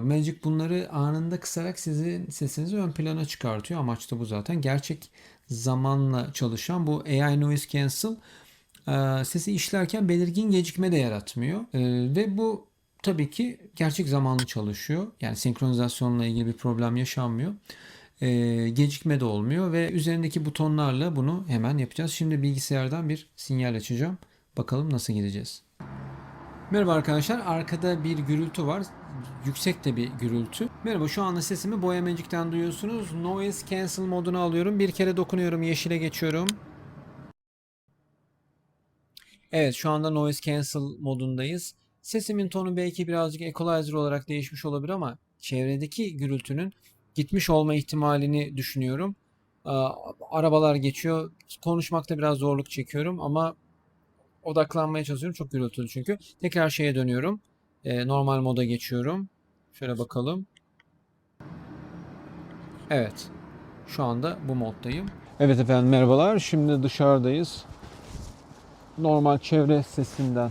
S1: Magic bunları anında kısarak sizin sesinizi ön plana çıkartıyor. Amaç da bu zaten. Gerçek zamanla çalışan bu AI Noise Cancel sesi işlerken belirgin gecikme de yaratmıyor. Ve bu tabii ki gerçek zamanlı çalışıyor. Yani senkronizasyonla ilgili bir problem yaşanmıyor. Gecikme de olmuyor ve üzerindeki butonlarla bunu hemen yapacağız. Şimdi bilgisayardan bir sinyal açacağım. Bakalım nasıl gideceğiz. Merhaba arkadaşlar. Arkada bir gürültü var. Yüksek de bir gürültü. Merhaba, şu anda sesimi Boya Magic'ten duyuyorsunuz. Noise Cancel modunu alıyorum. Bir kere dokunuyorum. Yeşile geçiyorum. Evet, şu anda Noise Cancel modundayız. Sesimin tonu belki birazcık equalizer olarak değişmiş olabilir ama çevredeki gürültünün gitmiş olma ihtimalini düşünüyorum. Arabalar geçiyor. Konuşmakta biraz zorluk çekiyorum ama odaklanmaya çalışıyorum. Çok gürültülü çünkü. Tekrar şeye dönüyorum. Normal moda geçiyorum. Şöyle bakalım. Evet. Şu anda bu moddayım. Evet efendim, merhabalar. Şimdi dışarıdayız. Normal çevre sesinden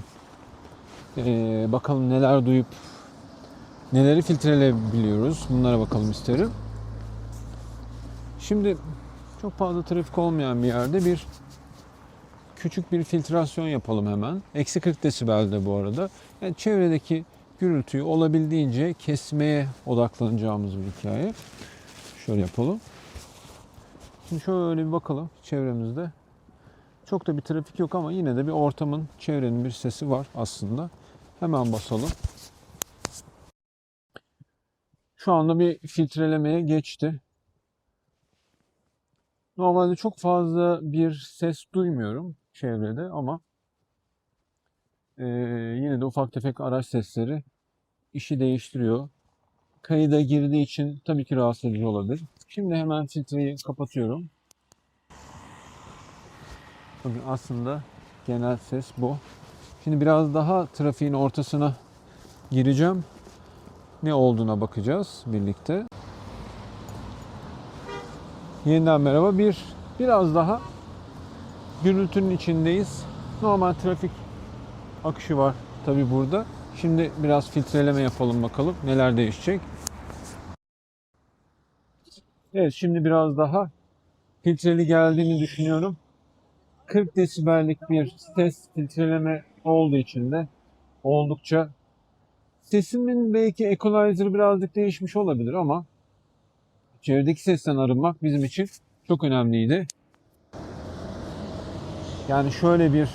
S1: bakalım neler duyup neleri filtreleyebiliyoruz. Bunlara bakalım isterim. Şimdi çok fazla trafik olmayan bir yerde küçük bir filtrasyon yapalım hemen. Eksi 40 desibelde bu arada. Yani çevredeki gürültüyü olabildiğince kesmeye odaklanacağımız bir hikaye. Şöyle yapalım. Şimdi şöyle bir bakalım çevremizde. Çok da bir trafik yok ama yine de bir ortamın, çevrenin bir sesi var aslında. Hemen basalım. Şu anda bir filtrelemeye geçti. Normalde çok fazla bir ses duymuyorum çevrede ama yine de ufak tefek araç sesleri işi değiştiriyor. Kayıda girdiği için tabii ki rahatsız edici olabilir. Şimdi hemen filtreyi kapatıyorum. Bakın aslında genel ses bu. Şimdi biraz daha trafiğin ortasına gireceğim. Ne olduğuna bakacağız birlikte. Yeniden merhaba. Biraz daha gürültünün içindeyiz. Normal trafik akışı var tabii burada. Şimdi biraz filtreleme yapalım bakalım neler değişecek. Evet, şimdi biraz daha filtreli geldiğini düşünüyorum. 40 desibellik bir ses filtreleme olduğu için de oldukça sesimin belki equalizer birazcık değişmiş olabilir ama çevredeki sesten arınmak bizim için çok önemliydi. Yani şöyle bir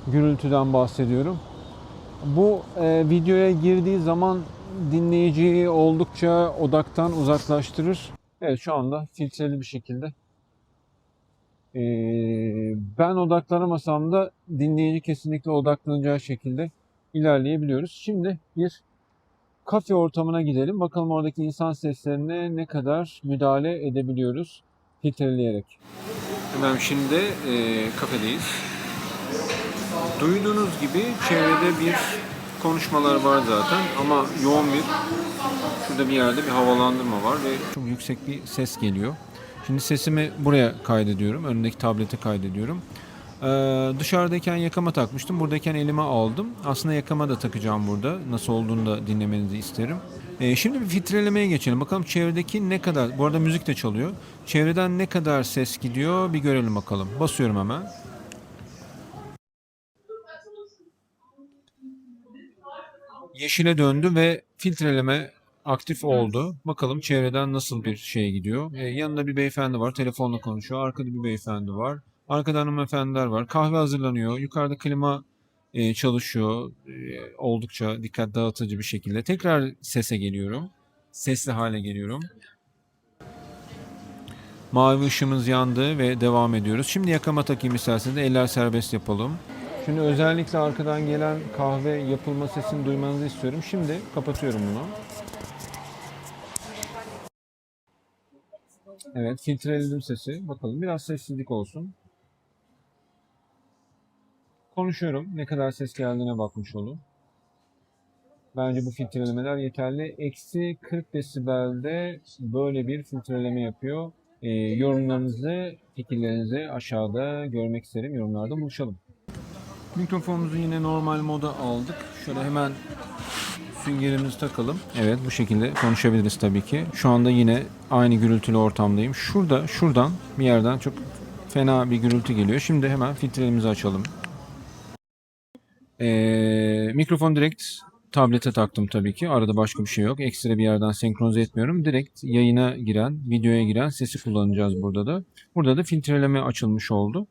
S1: gürültüden bahsediyorum. Bu videoya girdiği zaman dinleyiciyi oldukça odaktan uzaklaştırır. Evet, şu anda filtreli bir şekilde. Ben odaklanamasam da dinleyici kesinlikle odaklanacağı şekilde ilerleyebiliyoruz. Şimdi bir kafe ortamına gidelim. Bakalım oradaki insan seslerine ne kadar müdahale edebiliyoruz filtreleyerek. Hemen şimdi kafedeyiz. Duyduğunuz gibi çevrede bir konuşmalar var zaten ama yoğun şurada bir yerde bir havalandırma var ve çok yüksek bir ses geliyor. Şimdi sesimi buraya kaydediyorum. Önündeki tablete kaydediyorum. Dışarıdayken yakama takmıştım. Buradayken elime aldım. Aslında yakama da takacağım burada. Nasıl olduğunu da dinlemenizi isterim. Şimdi bir filtrelemeye geçelim. Bakalım çevredeki ne kadar... Bu arada müzik de çalıyor. Çevreden ne kadar ses gidiyor bir görelim bakalım. Basıyorum hemen. Yeşile döndü ve filtreleme aktif oldu. Bakalım çevreden nasıl bir şey gidiyor. Yanında bir beyefendi var. Telefonla konuşuyor. Arkada bir beyefendi var. Arkada hanımefendiler var. Kahve hazırlanıyor. Yukarıda klima çalışıyor. Oldukça dikkat dağıtıcı bir şekilde. Tekrar sese geliyorum. Sesli hale geliyorum. Mavi ışığımız yandı ve devam ediyoruz. Şimdi yakama takayım isterseniz. Eller serbest yapalım. Şimdi özellikle arkadan gelen kahve yapılma sesini duymanızı istiyorum. Şimdi kapatıyorum bunu. Evet, filtreledim sesi. Bakalım biraz sessizlik olsun. Konuşuyorum. Ne kadar ses geldiğine bakmış olun. Bence bu filtrelemeler yeterli. Eksi 40 desibelde böyle bir filtreleme yapıyor. Yorumlarınızı, fikirlerinizi aşağıda görmek isterim. Yorumlarda buluşalım. Mikrofonumuzu yine normal moda aldık. Şöyle hemen süngerimizi takalım. Evet, bu şekilde konuşabiliriz tabii ki. Şu anda yine aynı gürültülü ortamdayım. Şuradan bir yerden çok fena bir gürültü geliyor. Şimdi hemen filtrelerimizi açalım. Mikrofon direkt tablete taktım tabii ki. Arada başka bir şey yok. Ekstra bir yerden senkronize etmiyorum. Direkt yayına giren, videoya giren sesi kullanacağız burada da. Burada da filtreleme açılmış oldu.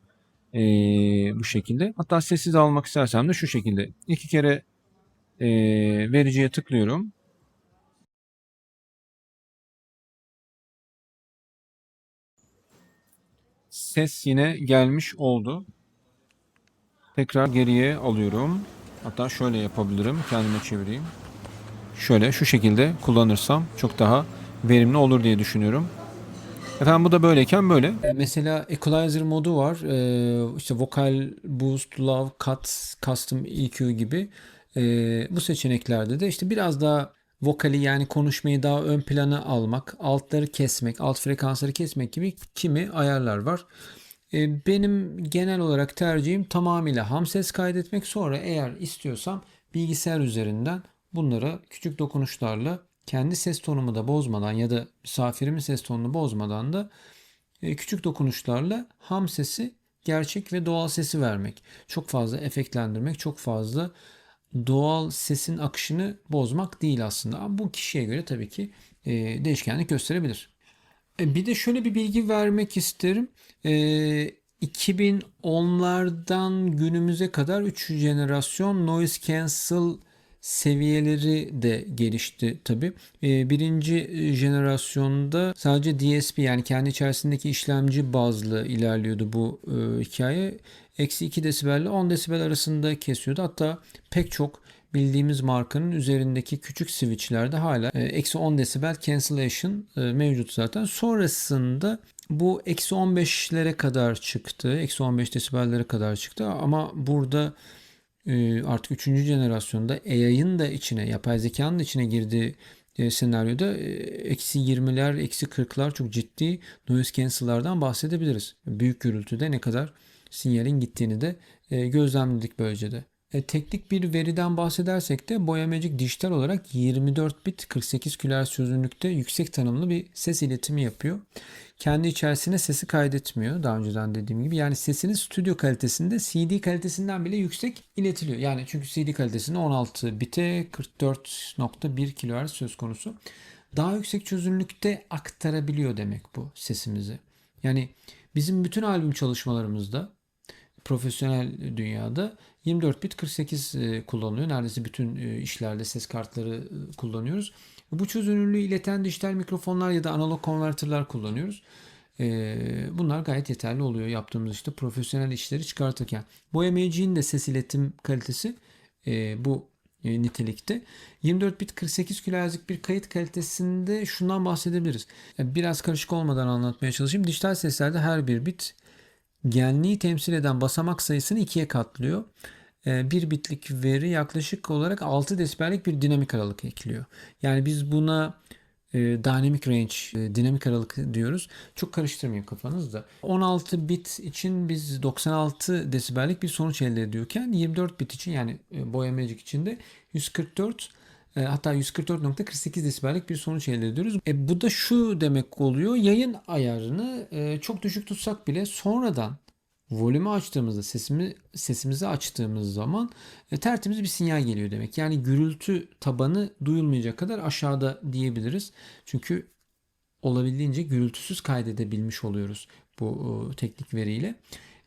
S1: Bu şekilde. Hatta sessiz almak istersem de şu şekilde. 2 kere vericiye tıklıyorum. Ses yine gelmiş oldu. Tekrar geriye alıyorum. Hatta şöyle yapabilirim. Kendime çevireyim. Şöyle şu şekilde kullanırsam çok daha verimli olur diye düşünüyorum. Efendim bu da böyleyken böyle. Mesela equalizer modu var. İşte vocal boost, low cut, custom EQ gibi. Bu seçeneklerde de işte biraz daha vokali yani konuşmayı daha ön plana almak, altları kesmek, alt frekansları kesmek gibi kimi ayarlar var. Benim genel olarak tercihim tamamıyla ham ses kaydetmek. Sonra eğer istiyorsam bilgisayar üzerinden bunlara küçük dokunuşlarla kendi ses tonumu da bozmadan ya da misafirimin ses tonunu bozmadan da küçük dokunuşlarla ham sesi, gerçek ve doğal sesi vermek. Çok fazla efektlendirmek, çok fazla doğal sesin akışını bozmak değil aslında. Ama bu kişiye göre tabii ki değişkenlik gösterebilir. Bir de şöyle bir bilgi vermek isterim. 2010'lardan günümüze kadar 3 jenerasyon noise cancel seviyeleri de gelişti tabii. Birinci jenerasyonda sadece DSP yani kendi içerisindeki işlemci bazlı ilerliyordu bu hikaye. Eksi 2 desibel ile 10 desibel arasında kesiyordu. Hatta pek çok bildiğimiz markanın üzerindeki küçük switchlerde hala eksi 10 desibel cancellation mevcut zaten. Sonrasında bu eksi 15'lere kadar çıktı. Eksi 15 desibellere kadar çıktı. Ama burada artık 3. jenerasyonda AI'ın da içine, yapay zekanın da içine girdiği senaryoda eksi 20'ler, eksi 40'lar çok ciddi noise cancel'lardan bahsedebiliriz. Büyük gürültüde ne kadar sinyalin gittiğini de gözlemledik böylece de. Teknik bir veriden bahsedersek de Boya Magic dijital olarak 24 bit 48 kHz çözünürlükte yüksek tanımlı bir ses iletimi yapıyor. Kendi içerisine sesi kaydetmiyor daha önceden dediğim gibi. Yani sesini stüdyo kalitesinde CD kalitesinden bile yüksek iletiliyor. Yani çünkü CD kalitesinde 16 bite 44.1 kHz söz konusu. Daha yüksek çözünürlükte aktarabiliyor demek bu sesimizi. Yani bizim bütün albüm çalışmalarımızda profesyonel dünyada 24 bit 48 kullanılıyor. Neredeyse bütün işlerde ses kartları kullanıyoruz. Bu çözünürlüğü ileten dijital mikrofonlar ya da analog konverterler kullanıyoruz. Bunlar gayet yeterli oluyor yaptığımız işte profesyonel işleri çıkartırken. Boya Magic'in de ses iletim kalitesi bu nitelikte. 24 bit 48 kHz'lik bir kayıt kalitesinde şundan bahsedebiliriz. Biraz karışık olmadan anlatmaya çalışayım. Dijital seslerde her bir bit genliği temsil eden basamak sayısını ikiye katlıyor. Bir bitlik veri yaklaşık olarak 6 desibellik bir dinamik aralık ekliyor. Yani biz buna dynamic range, dinamik aralık diyoruz. Çok karıştırmayın kafanızda. 16 bit için biz 96 desibellik bir sonuç elde ediyorken 24 bit için yani Boya Magic için de 144 hatta 144.48 desibellik bir sonuç elde ediyoruz. Bu da şu demek oluyor. Yayın ayarını çok düşük tutsak bile sonradan volümü açtığımızda sesimizi açtığımız zaman tertemiz bir sinyal geliyor demek. Yani gürültü tabanı duyulmayacak kadar aşağıda diyebiliriz. Çünkü olabildiğince gürültüsüz kaydedebilmiş oluyoruz bu teknik veriyle.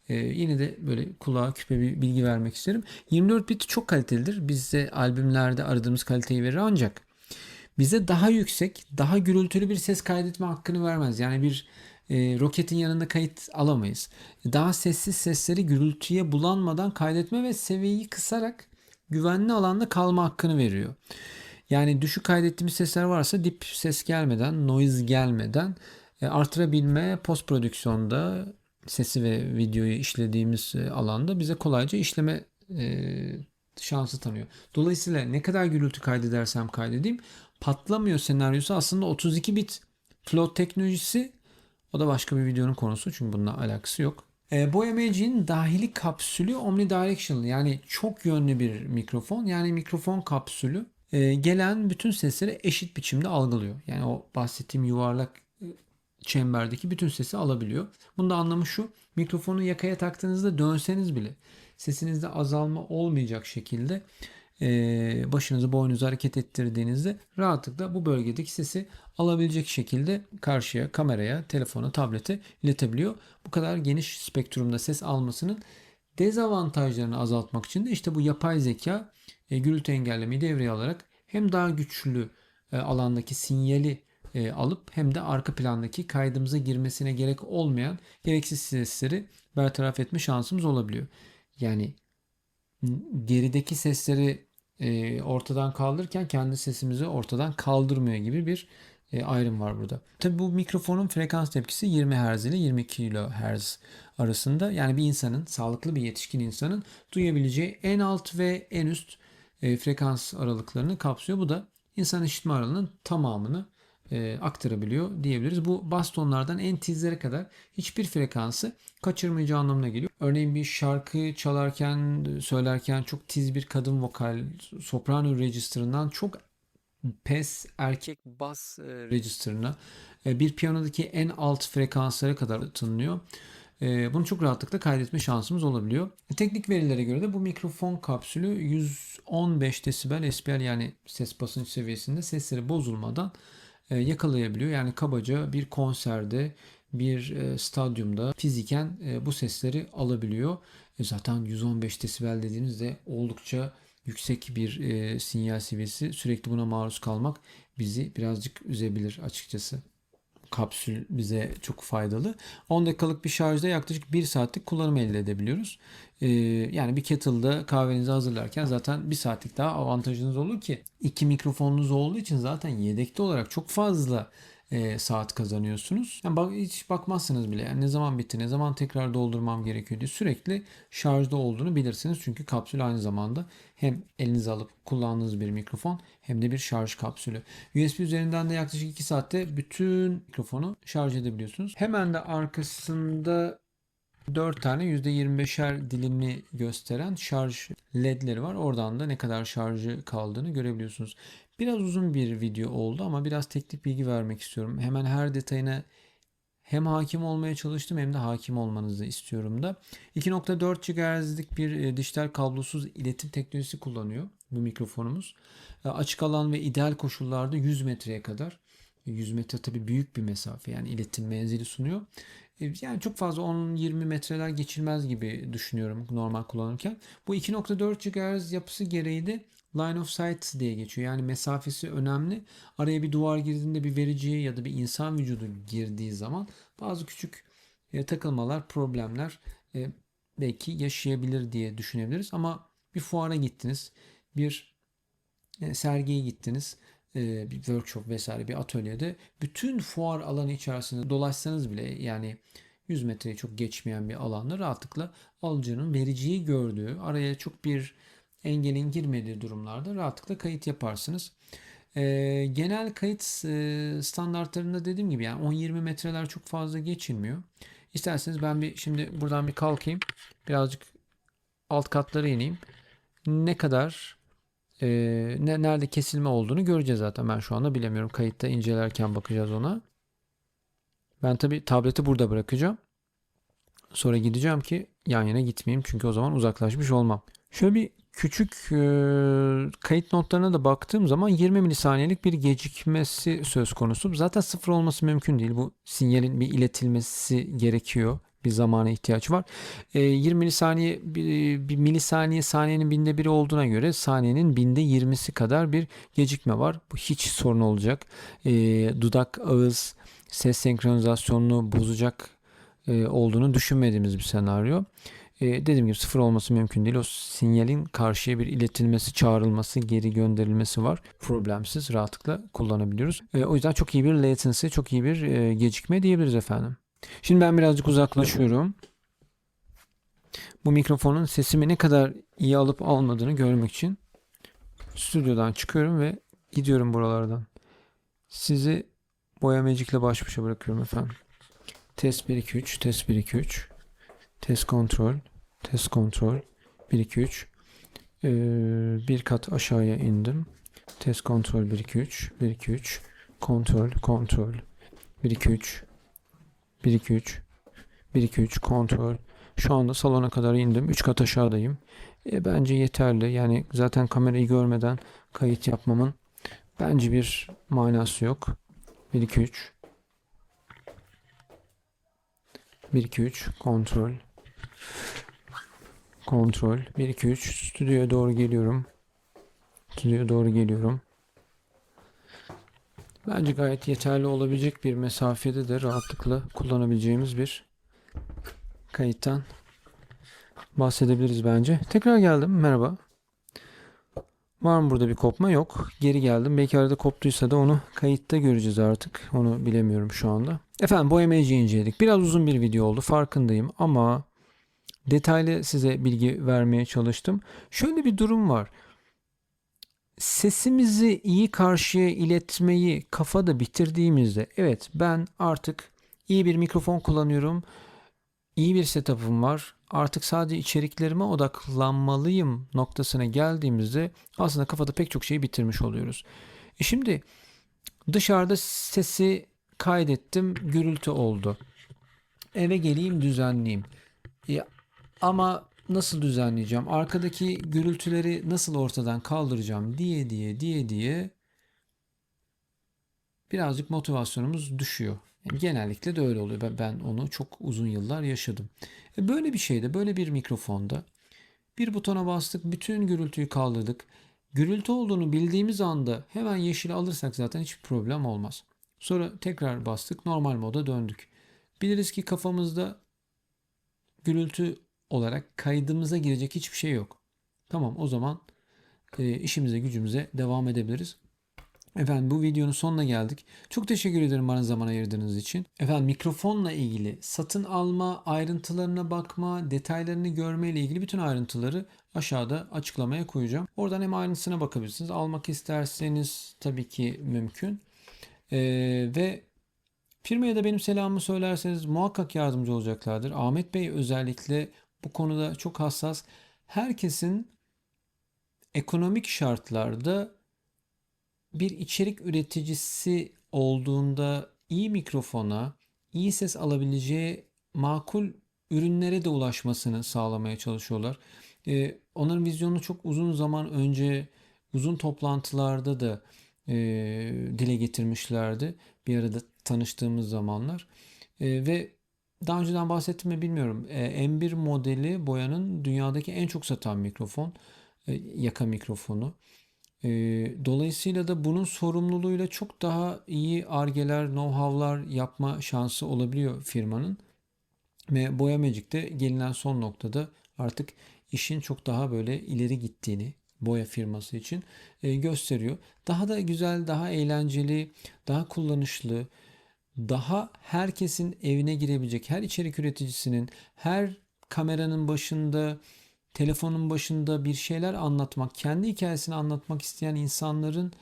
S1: Yine de böyle kulağa küpe bir bilgi vermek isterim. 24 bit çok kalitelidir. Bize albümlerde aradığımız kaliteyi verir ancak bize daha yüksek, daha gürültülü bir ses kaydetme hakkını vermez. Yani bir roketin yanında kayıt alamayız. Daha sessiz sesleri gürültüye bulanmadan kaydetme ve seviyeyi kısarak güvenli alanda kalma hakkını veriyor. Yani düşük kaydettiğimiz sesler varsa dip ses gelmeden, noise gelmeden artırabilme post prodüksiyonda sesi ve videoyu işlediğimiz alanda bize kolayca işleme şansı tanıyor. Dolayısıyla ne kadar gürültü kaydedersem kaydedeyim patlamıyor senaryosu aslında 32 bit float teknolojisi. O da başka bir videonun konusu çünkü bununla alakası yok. Boya Magic'in dahili kapsülü omnidirectional yani çok yönlü bir mikrofon. Yani mikrofon kapsülü gelen bütün sesleri eşit biçimde algılıyor. Yani o bahsettiğim yuvarlak çemberdeki bütün sesi alabiliyor. Bunun da anlamı şu: mikrofonu yakaya taktığınızda dönseniz bile sesinizde azalma olmayacak şekilde başınızı boynunuzu hareket ettirdiğinizde rahatlıkla bu bölgedeki sesi alabilecek şekilde karşıya, kameraya, telefona, tablete iletebiliyor. Bu kadar geniş spektrumda ses almasının dezavantajlarını azaltmak için de işte bu yapay zeka gürültü engellemeyi devreye alarak hem daha güçlü alandaki sinyali alıp hem de arka plandaki kaydımıza girmesine gerek olmayan gereksiz sesleri bertaraf etme şansımız olabiliyor. Yani gerideki sesleri ortadan kaldırırken kendi sesimizi ortadan kaldırmıyor gibi bir ayrım var burada. Tabii bu mikrofonun frekans tepkisi 20 Hz ile 20 kHz arasında. Yani bir insanın, sağlıklı bir yetişkin insanın duyabileceği en alt ve en üst frekans aralıklarını kapsıyor. Bu da insan işitme aralığının tamamını aktarabiliyor diyebiliriz. Bu bas tonlardan en tizlere kadar hiçbir frekansı kaçırmayacağı anlamına geliyor. Örneğin bir şarkı çalarken, söylerken çok tiz bir kadın vokal, soprano register'ından çok pes erkek bas register'ına, bir piyanodaki en alt frekanslara kadar tınlıyor. Bunu çok rahatlıkla kaydetme şansımız olabiliyor. Teknik verilere göre de bu mikrofon kapsülü 115 desibel SPL, yani ses basınç seviyesinde sesleri bozulmadan yakalayabiliyor. Yani kabaca bir konserde, bir stadyumda fiziken bu sesleri alabiliyor. Zaten 115 desibel dediğinizde oldukça yüksek bir sinyal seviyesi. Sürekli buna maruz kalmak bizi birazcık üzebilir açıkçası. Kapsül bize çok faydalı. 10 dakikalık bir şarjda yaklaşık 1 saatlik kullanım elde edebiliyoruz. Yani bir kettle'da kahvenizi hazırlarken zaten 1 saatlik daha avantajınız olur ki 2 mikrofonunuz olduğu için zaten yedekte olarak çok fazla saat kazanıyorsunuz. Yani hiç bakmazsınız bile. Yani ne zaman bitti, ne zaman tekrar doldurmam gerekiyor diye sürekli şarjda olduğunu bilirsiniz. Çünkü kapsül aynı zamanda hem elinize alıp kullandığınız bir mikrofon hem de bir şarj kapsülü. USB üzerinden de yaklaşık 2 saatte bütün mikrofonu şarj edebiliyorsunuz. Hemen de arkasında 4 tane %25'er dilimli gösteren şarj ledleri var. Oradan da ne kadar şarjı kaldığını görebiliyorsunuz. Biraz uzun bir video oldu ama biraz teknik bilgi vermek istiyorum. Hemen her detayına hem hakim olmaya çalıştım hem de hakim olmanızı istiyorum da. 2.4 GHz'lik bir dijital kablosuz iletim teknolojisi kullanıyor bu mikrofonumuz. Açık alan ve ideal koşullarda 100 metreye kadar. 100 metre tabii büyük bir mesafe, yani iletim menzili sunuyor. Yani çok fazla 10-20 metreler geçilmez gibi düşünüyorum normal kullanırken. Bu 2.4 GHz yapısı gereği de line of sight diye geçiyor. Yani mesafesi önemli. Araya bir duvar girdiğinde, bir verici ya da bir insan vücudu girdiği zaman bazı küçük takılmalar, problemler belki yaşayabilir diye düşünebiliriz. Ama bir fuara gittiniz, bir sergiye gittiniz, bir workshop vesaire bir atölyede bütün fuar alanı içerisinde dolaşsanız bile, yani 100 metreyi çok geçmeyen bir alanda rahatlıkla alıcının vericiyi gördüğü, araya çok bir engelin girmediği durumlarda rahatlıkla kayıt yaparsınız. Genel kayıt standartlarında dediğim gibi yani 10-20 metreler çok fazla geçilmiyor. İsterseniz ben şimdi buradan bir kalkayım. Birazcık alt katlara ineyim. Ne kadar nerede kesilme olduğunu göreceğiz zaten. Ben şu anda bilemiyorum. Kayıtta incelerken bakacağız ona. Ben tabii tableti burada bırakacağım. Sonra gideceğim ki yan yana gitmeyeyim. Çünkü o zaman uzaklaşmış olmam. Şöyle bir küçük kayıt notlarına da baktığım zaman 20 milisaniyelik bir gecikmesi söz konusu. Zaten sıfır olması mümkün değil. Bu sinyalin bir iletilmesi gerekiyor. Bir zamana ihtiyaç var. 20 milisaniye bir milisaniye saniyenin binde biri olduğuna göre saniyenin binde 20'si kadar bir gecikme var. Bu hiç sorun olacak. Dudak, ağız, ses senkronizasyonunu bozacak olduğunu düşünmediğimiz bir senaryo. Dediğim gibi sıfır olması mümkün değil. O sinyalin karşıya bir iletilmesi, çağrılması, geri gönderilmesi var. Problemsiz, rahatlıkla kullanabiliyoruz. O yüzden çok iyi bir latency, çok iyi bir gecikme diyebiliriz efendim. Şimdi ben birazcık uzaklaşıyorum. Bu mikrofonun sesimi ne kadar iyi alıp almadığını görmek için stüdyodan çıkıyorum ve gidiyorum buralardan. Sizi Boya Magic'le baş başa bırakıyorum efendim. Test 1 2 3, test 1 2 3. Test kontrol, test kontrol 1 2 3. Bir kat aşağıya indim. Test kontrol 1 2 3 1 2 3 kontrol kontrol 1 2 3 1 2 3 1 2 3 kontrol. Şu anda salona kadar indim. 3 kat aşağıdayım. Bence yeterli. Yani zaten kamerayı görmeden kayıt yapmamın bence bir manası yok. 1 2 3 1 2 3 kontrol kontrol 1 2 3 stüdyoya doğru geliyorum. Stüdyoya doğru geliyorum. Bence gayet yeterli olabilecek bir mesafede de rahatlıkla kullanabileceğimiz bir kayıttan bahsedebiliriz bence. Tekrar geldim. Merhaba. Var mı burada bir kopma? Yok. Geri geldim. Belki arada koptuysa da onu kayıtta göreceğiz artık. Onu bilemiyorum şu anda. Efendim Boya Magic'i inceledik. Biraz uzun bir video oldu. Farkındayım ama detaylı size bilgi vermeye çalıştım. Şöyle bir durum var. Sesimizi iyi karşıya iletmeyi kafada bitirdiğimizde evet ben artık iyi bir mikrofon kullanıyorum. İyi bir setup'ım var. Artık sadece içeriklerime odaklanmalıyım noktasına geldiğimizde aslında kafada pek çok şeyi bitirmiş oluyoruz. Şimdi dışarıda sesi kaydettim, gürültü oldu. Eve geleyim düzenleyeyim. Ama nasıl düzenleyeceğim? Arkadaki gürültüleri nasıl ortadan kaldıracağım diye birazcık motivasyonumuz düşüyor. Yani genellikle de öyle oluyor. Ben onu çok uzun yıllar yaşadım. Böyle bir şeyde, böyle bir mikrofonda bir butona bastık, bütün gürültüyü kaldırdık. Gürültü olduğunu bildiğimiz anda hemen yeşili alırsak zaten hiçbir problem olmaz. Sonra tekrar bastık, normal moda döndük. Biliriz ki kafamızda gürültü olarak kaydımıza girecek hiçbir şey yok. Tamam, o zaman işimize gücümüze devam edebiliriz. Efendim bu videonun sonuna geldik. Çok teşekkür ederim bana zaman ayırdığınız için. Efendim mikrofonla ilgili satın alma, ayrıntılarına bakma, detaylarını görme ile ilgili bütün ayrıntıları aşağıda açıklamaya koyacağım. Oradan hem ayrıntısına bakabilirsiniz. Almak isterseniz tabii ki mümkün. Ve firmaya da benim selamımı söylerseniz muhakkak yardımcı olacaklardır. Ahmet Bey özellikle bu konuda çok hassas. Herkesin ekonomik şartlarda bir içerik üreticisi olduğunda iyi mikrofona, iyi ses alabileceği makul ürünlere de ulaşmasını sağlamaya çalışıyorlar. Onların vizyonunu çok uzun zaman önce uzun toplantılarda da e, dile getirmişlerdi. Bir arada tanıştığımız zamanlar. Ve daha önceden bahsettim mi bilmiyorum. M1 modeli Boya'nın dünyadaki en çok satan mikrofon. Yaka mikrofonu. Dolayısıyla da bunun sorumluluğuyla çok daha iyi argeler, know-how'lar yapma şansı olabiliyor firmanın. Ve Boya Magic'te gelinen son noktada artık işin çok daha böyle ileri gittiğini boya firması için gösteriyor. Daha da güzel, daha eğlenceli, daha kullanışlı, daha herkesin evine girebilecek, her içerik üreticisinin, her kameranın başında, telefonun başında bir şeyler anlatmak, kendi hikayesini anlatmak isteyen insanların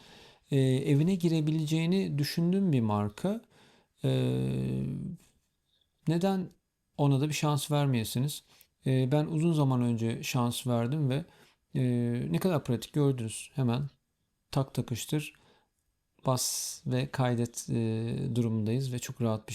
S1: evine girebileceğini düşündüğüm bir marka. E, Neden ona da bir şans vermeyesiniz? Ben uzun zaman önce şans verdim ve ne kadar pratik gördünüz. Hemen tak takıştır bas ve kaydet durumundayız ve çok rahat bir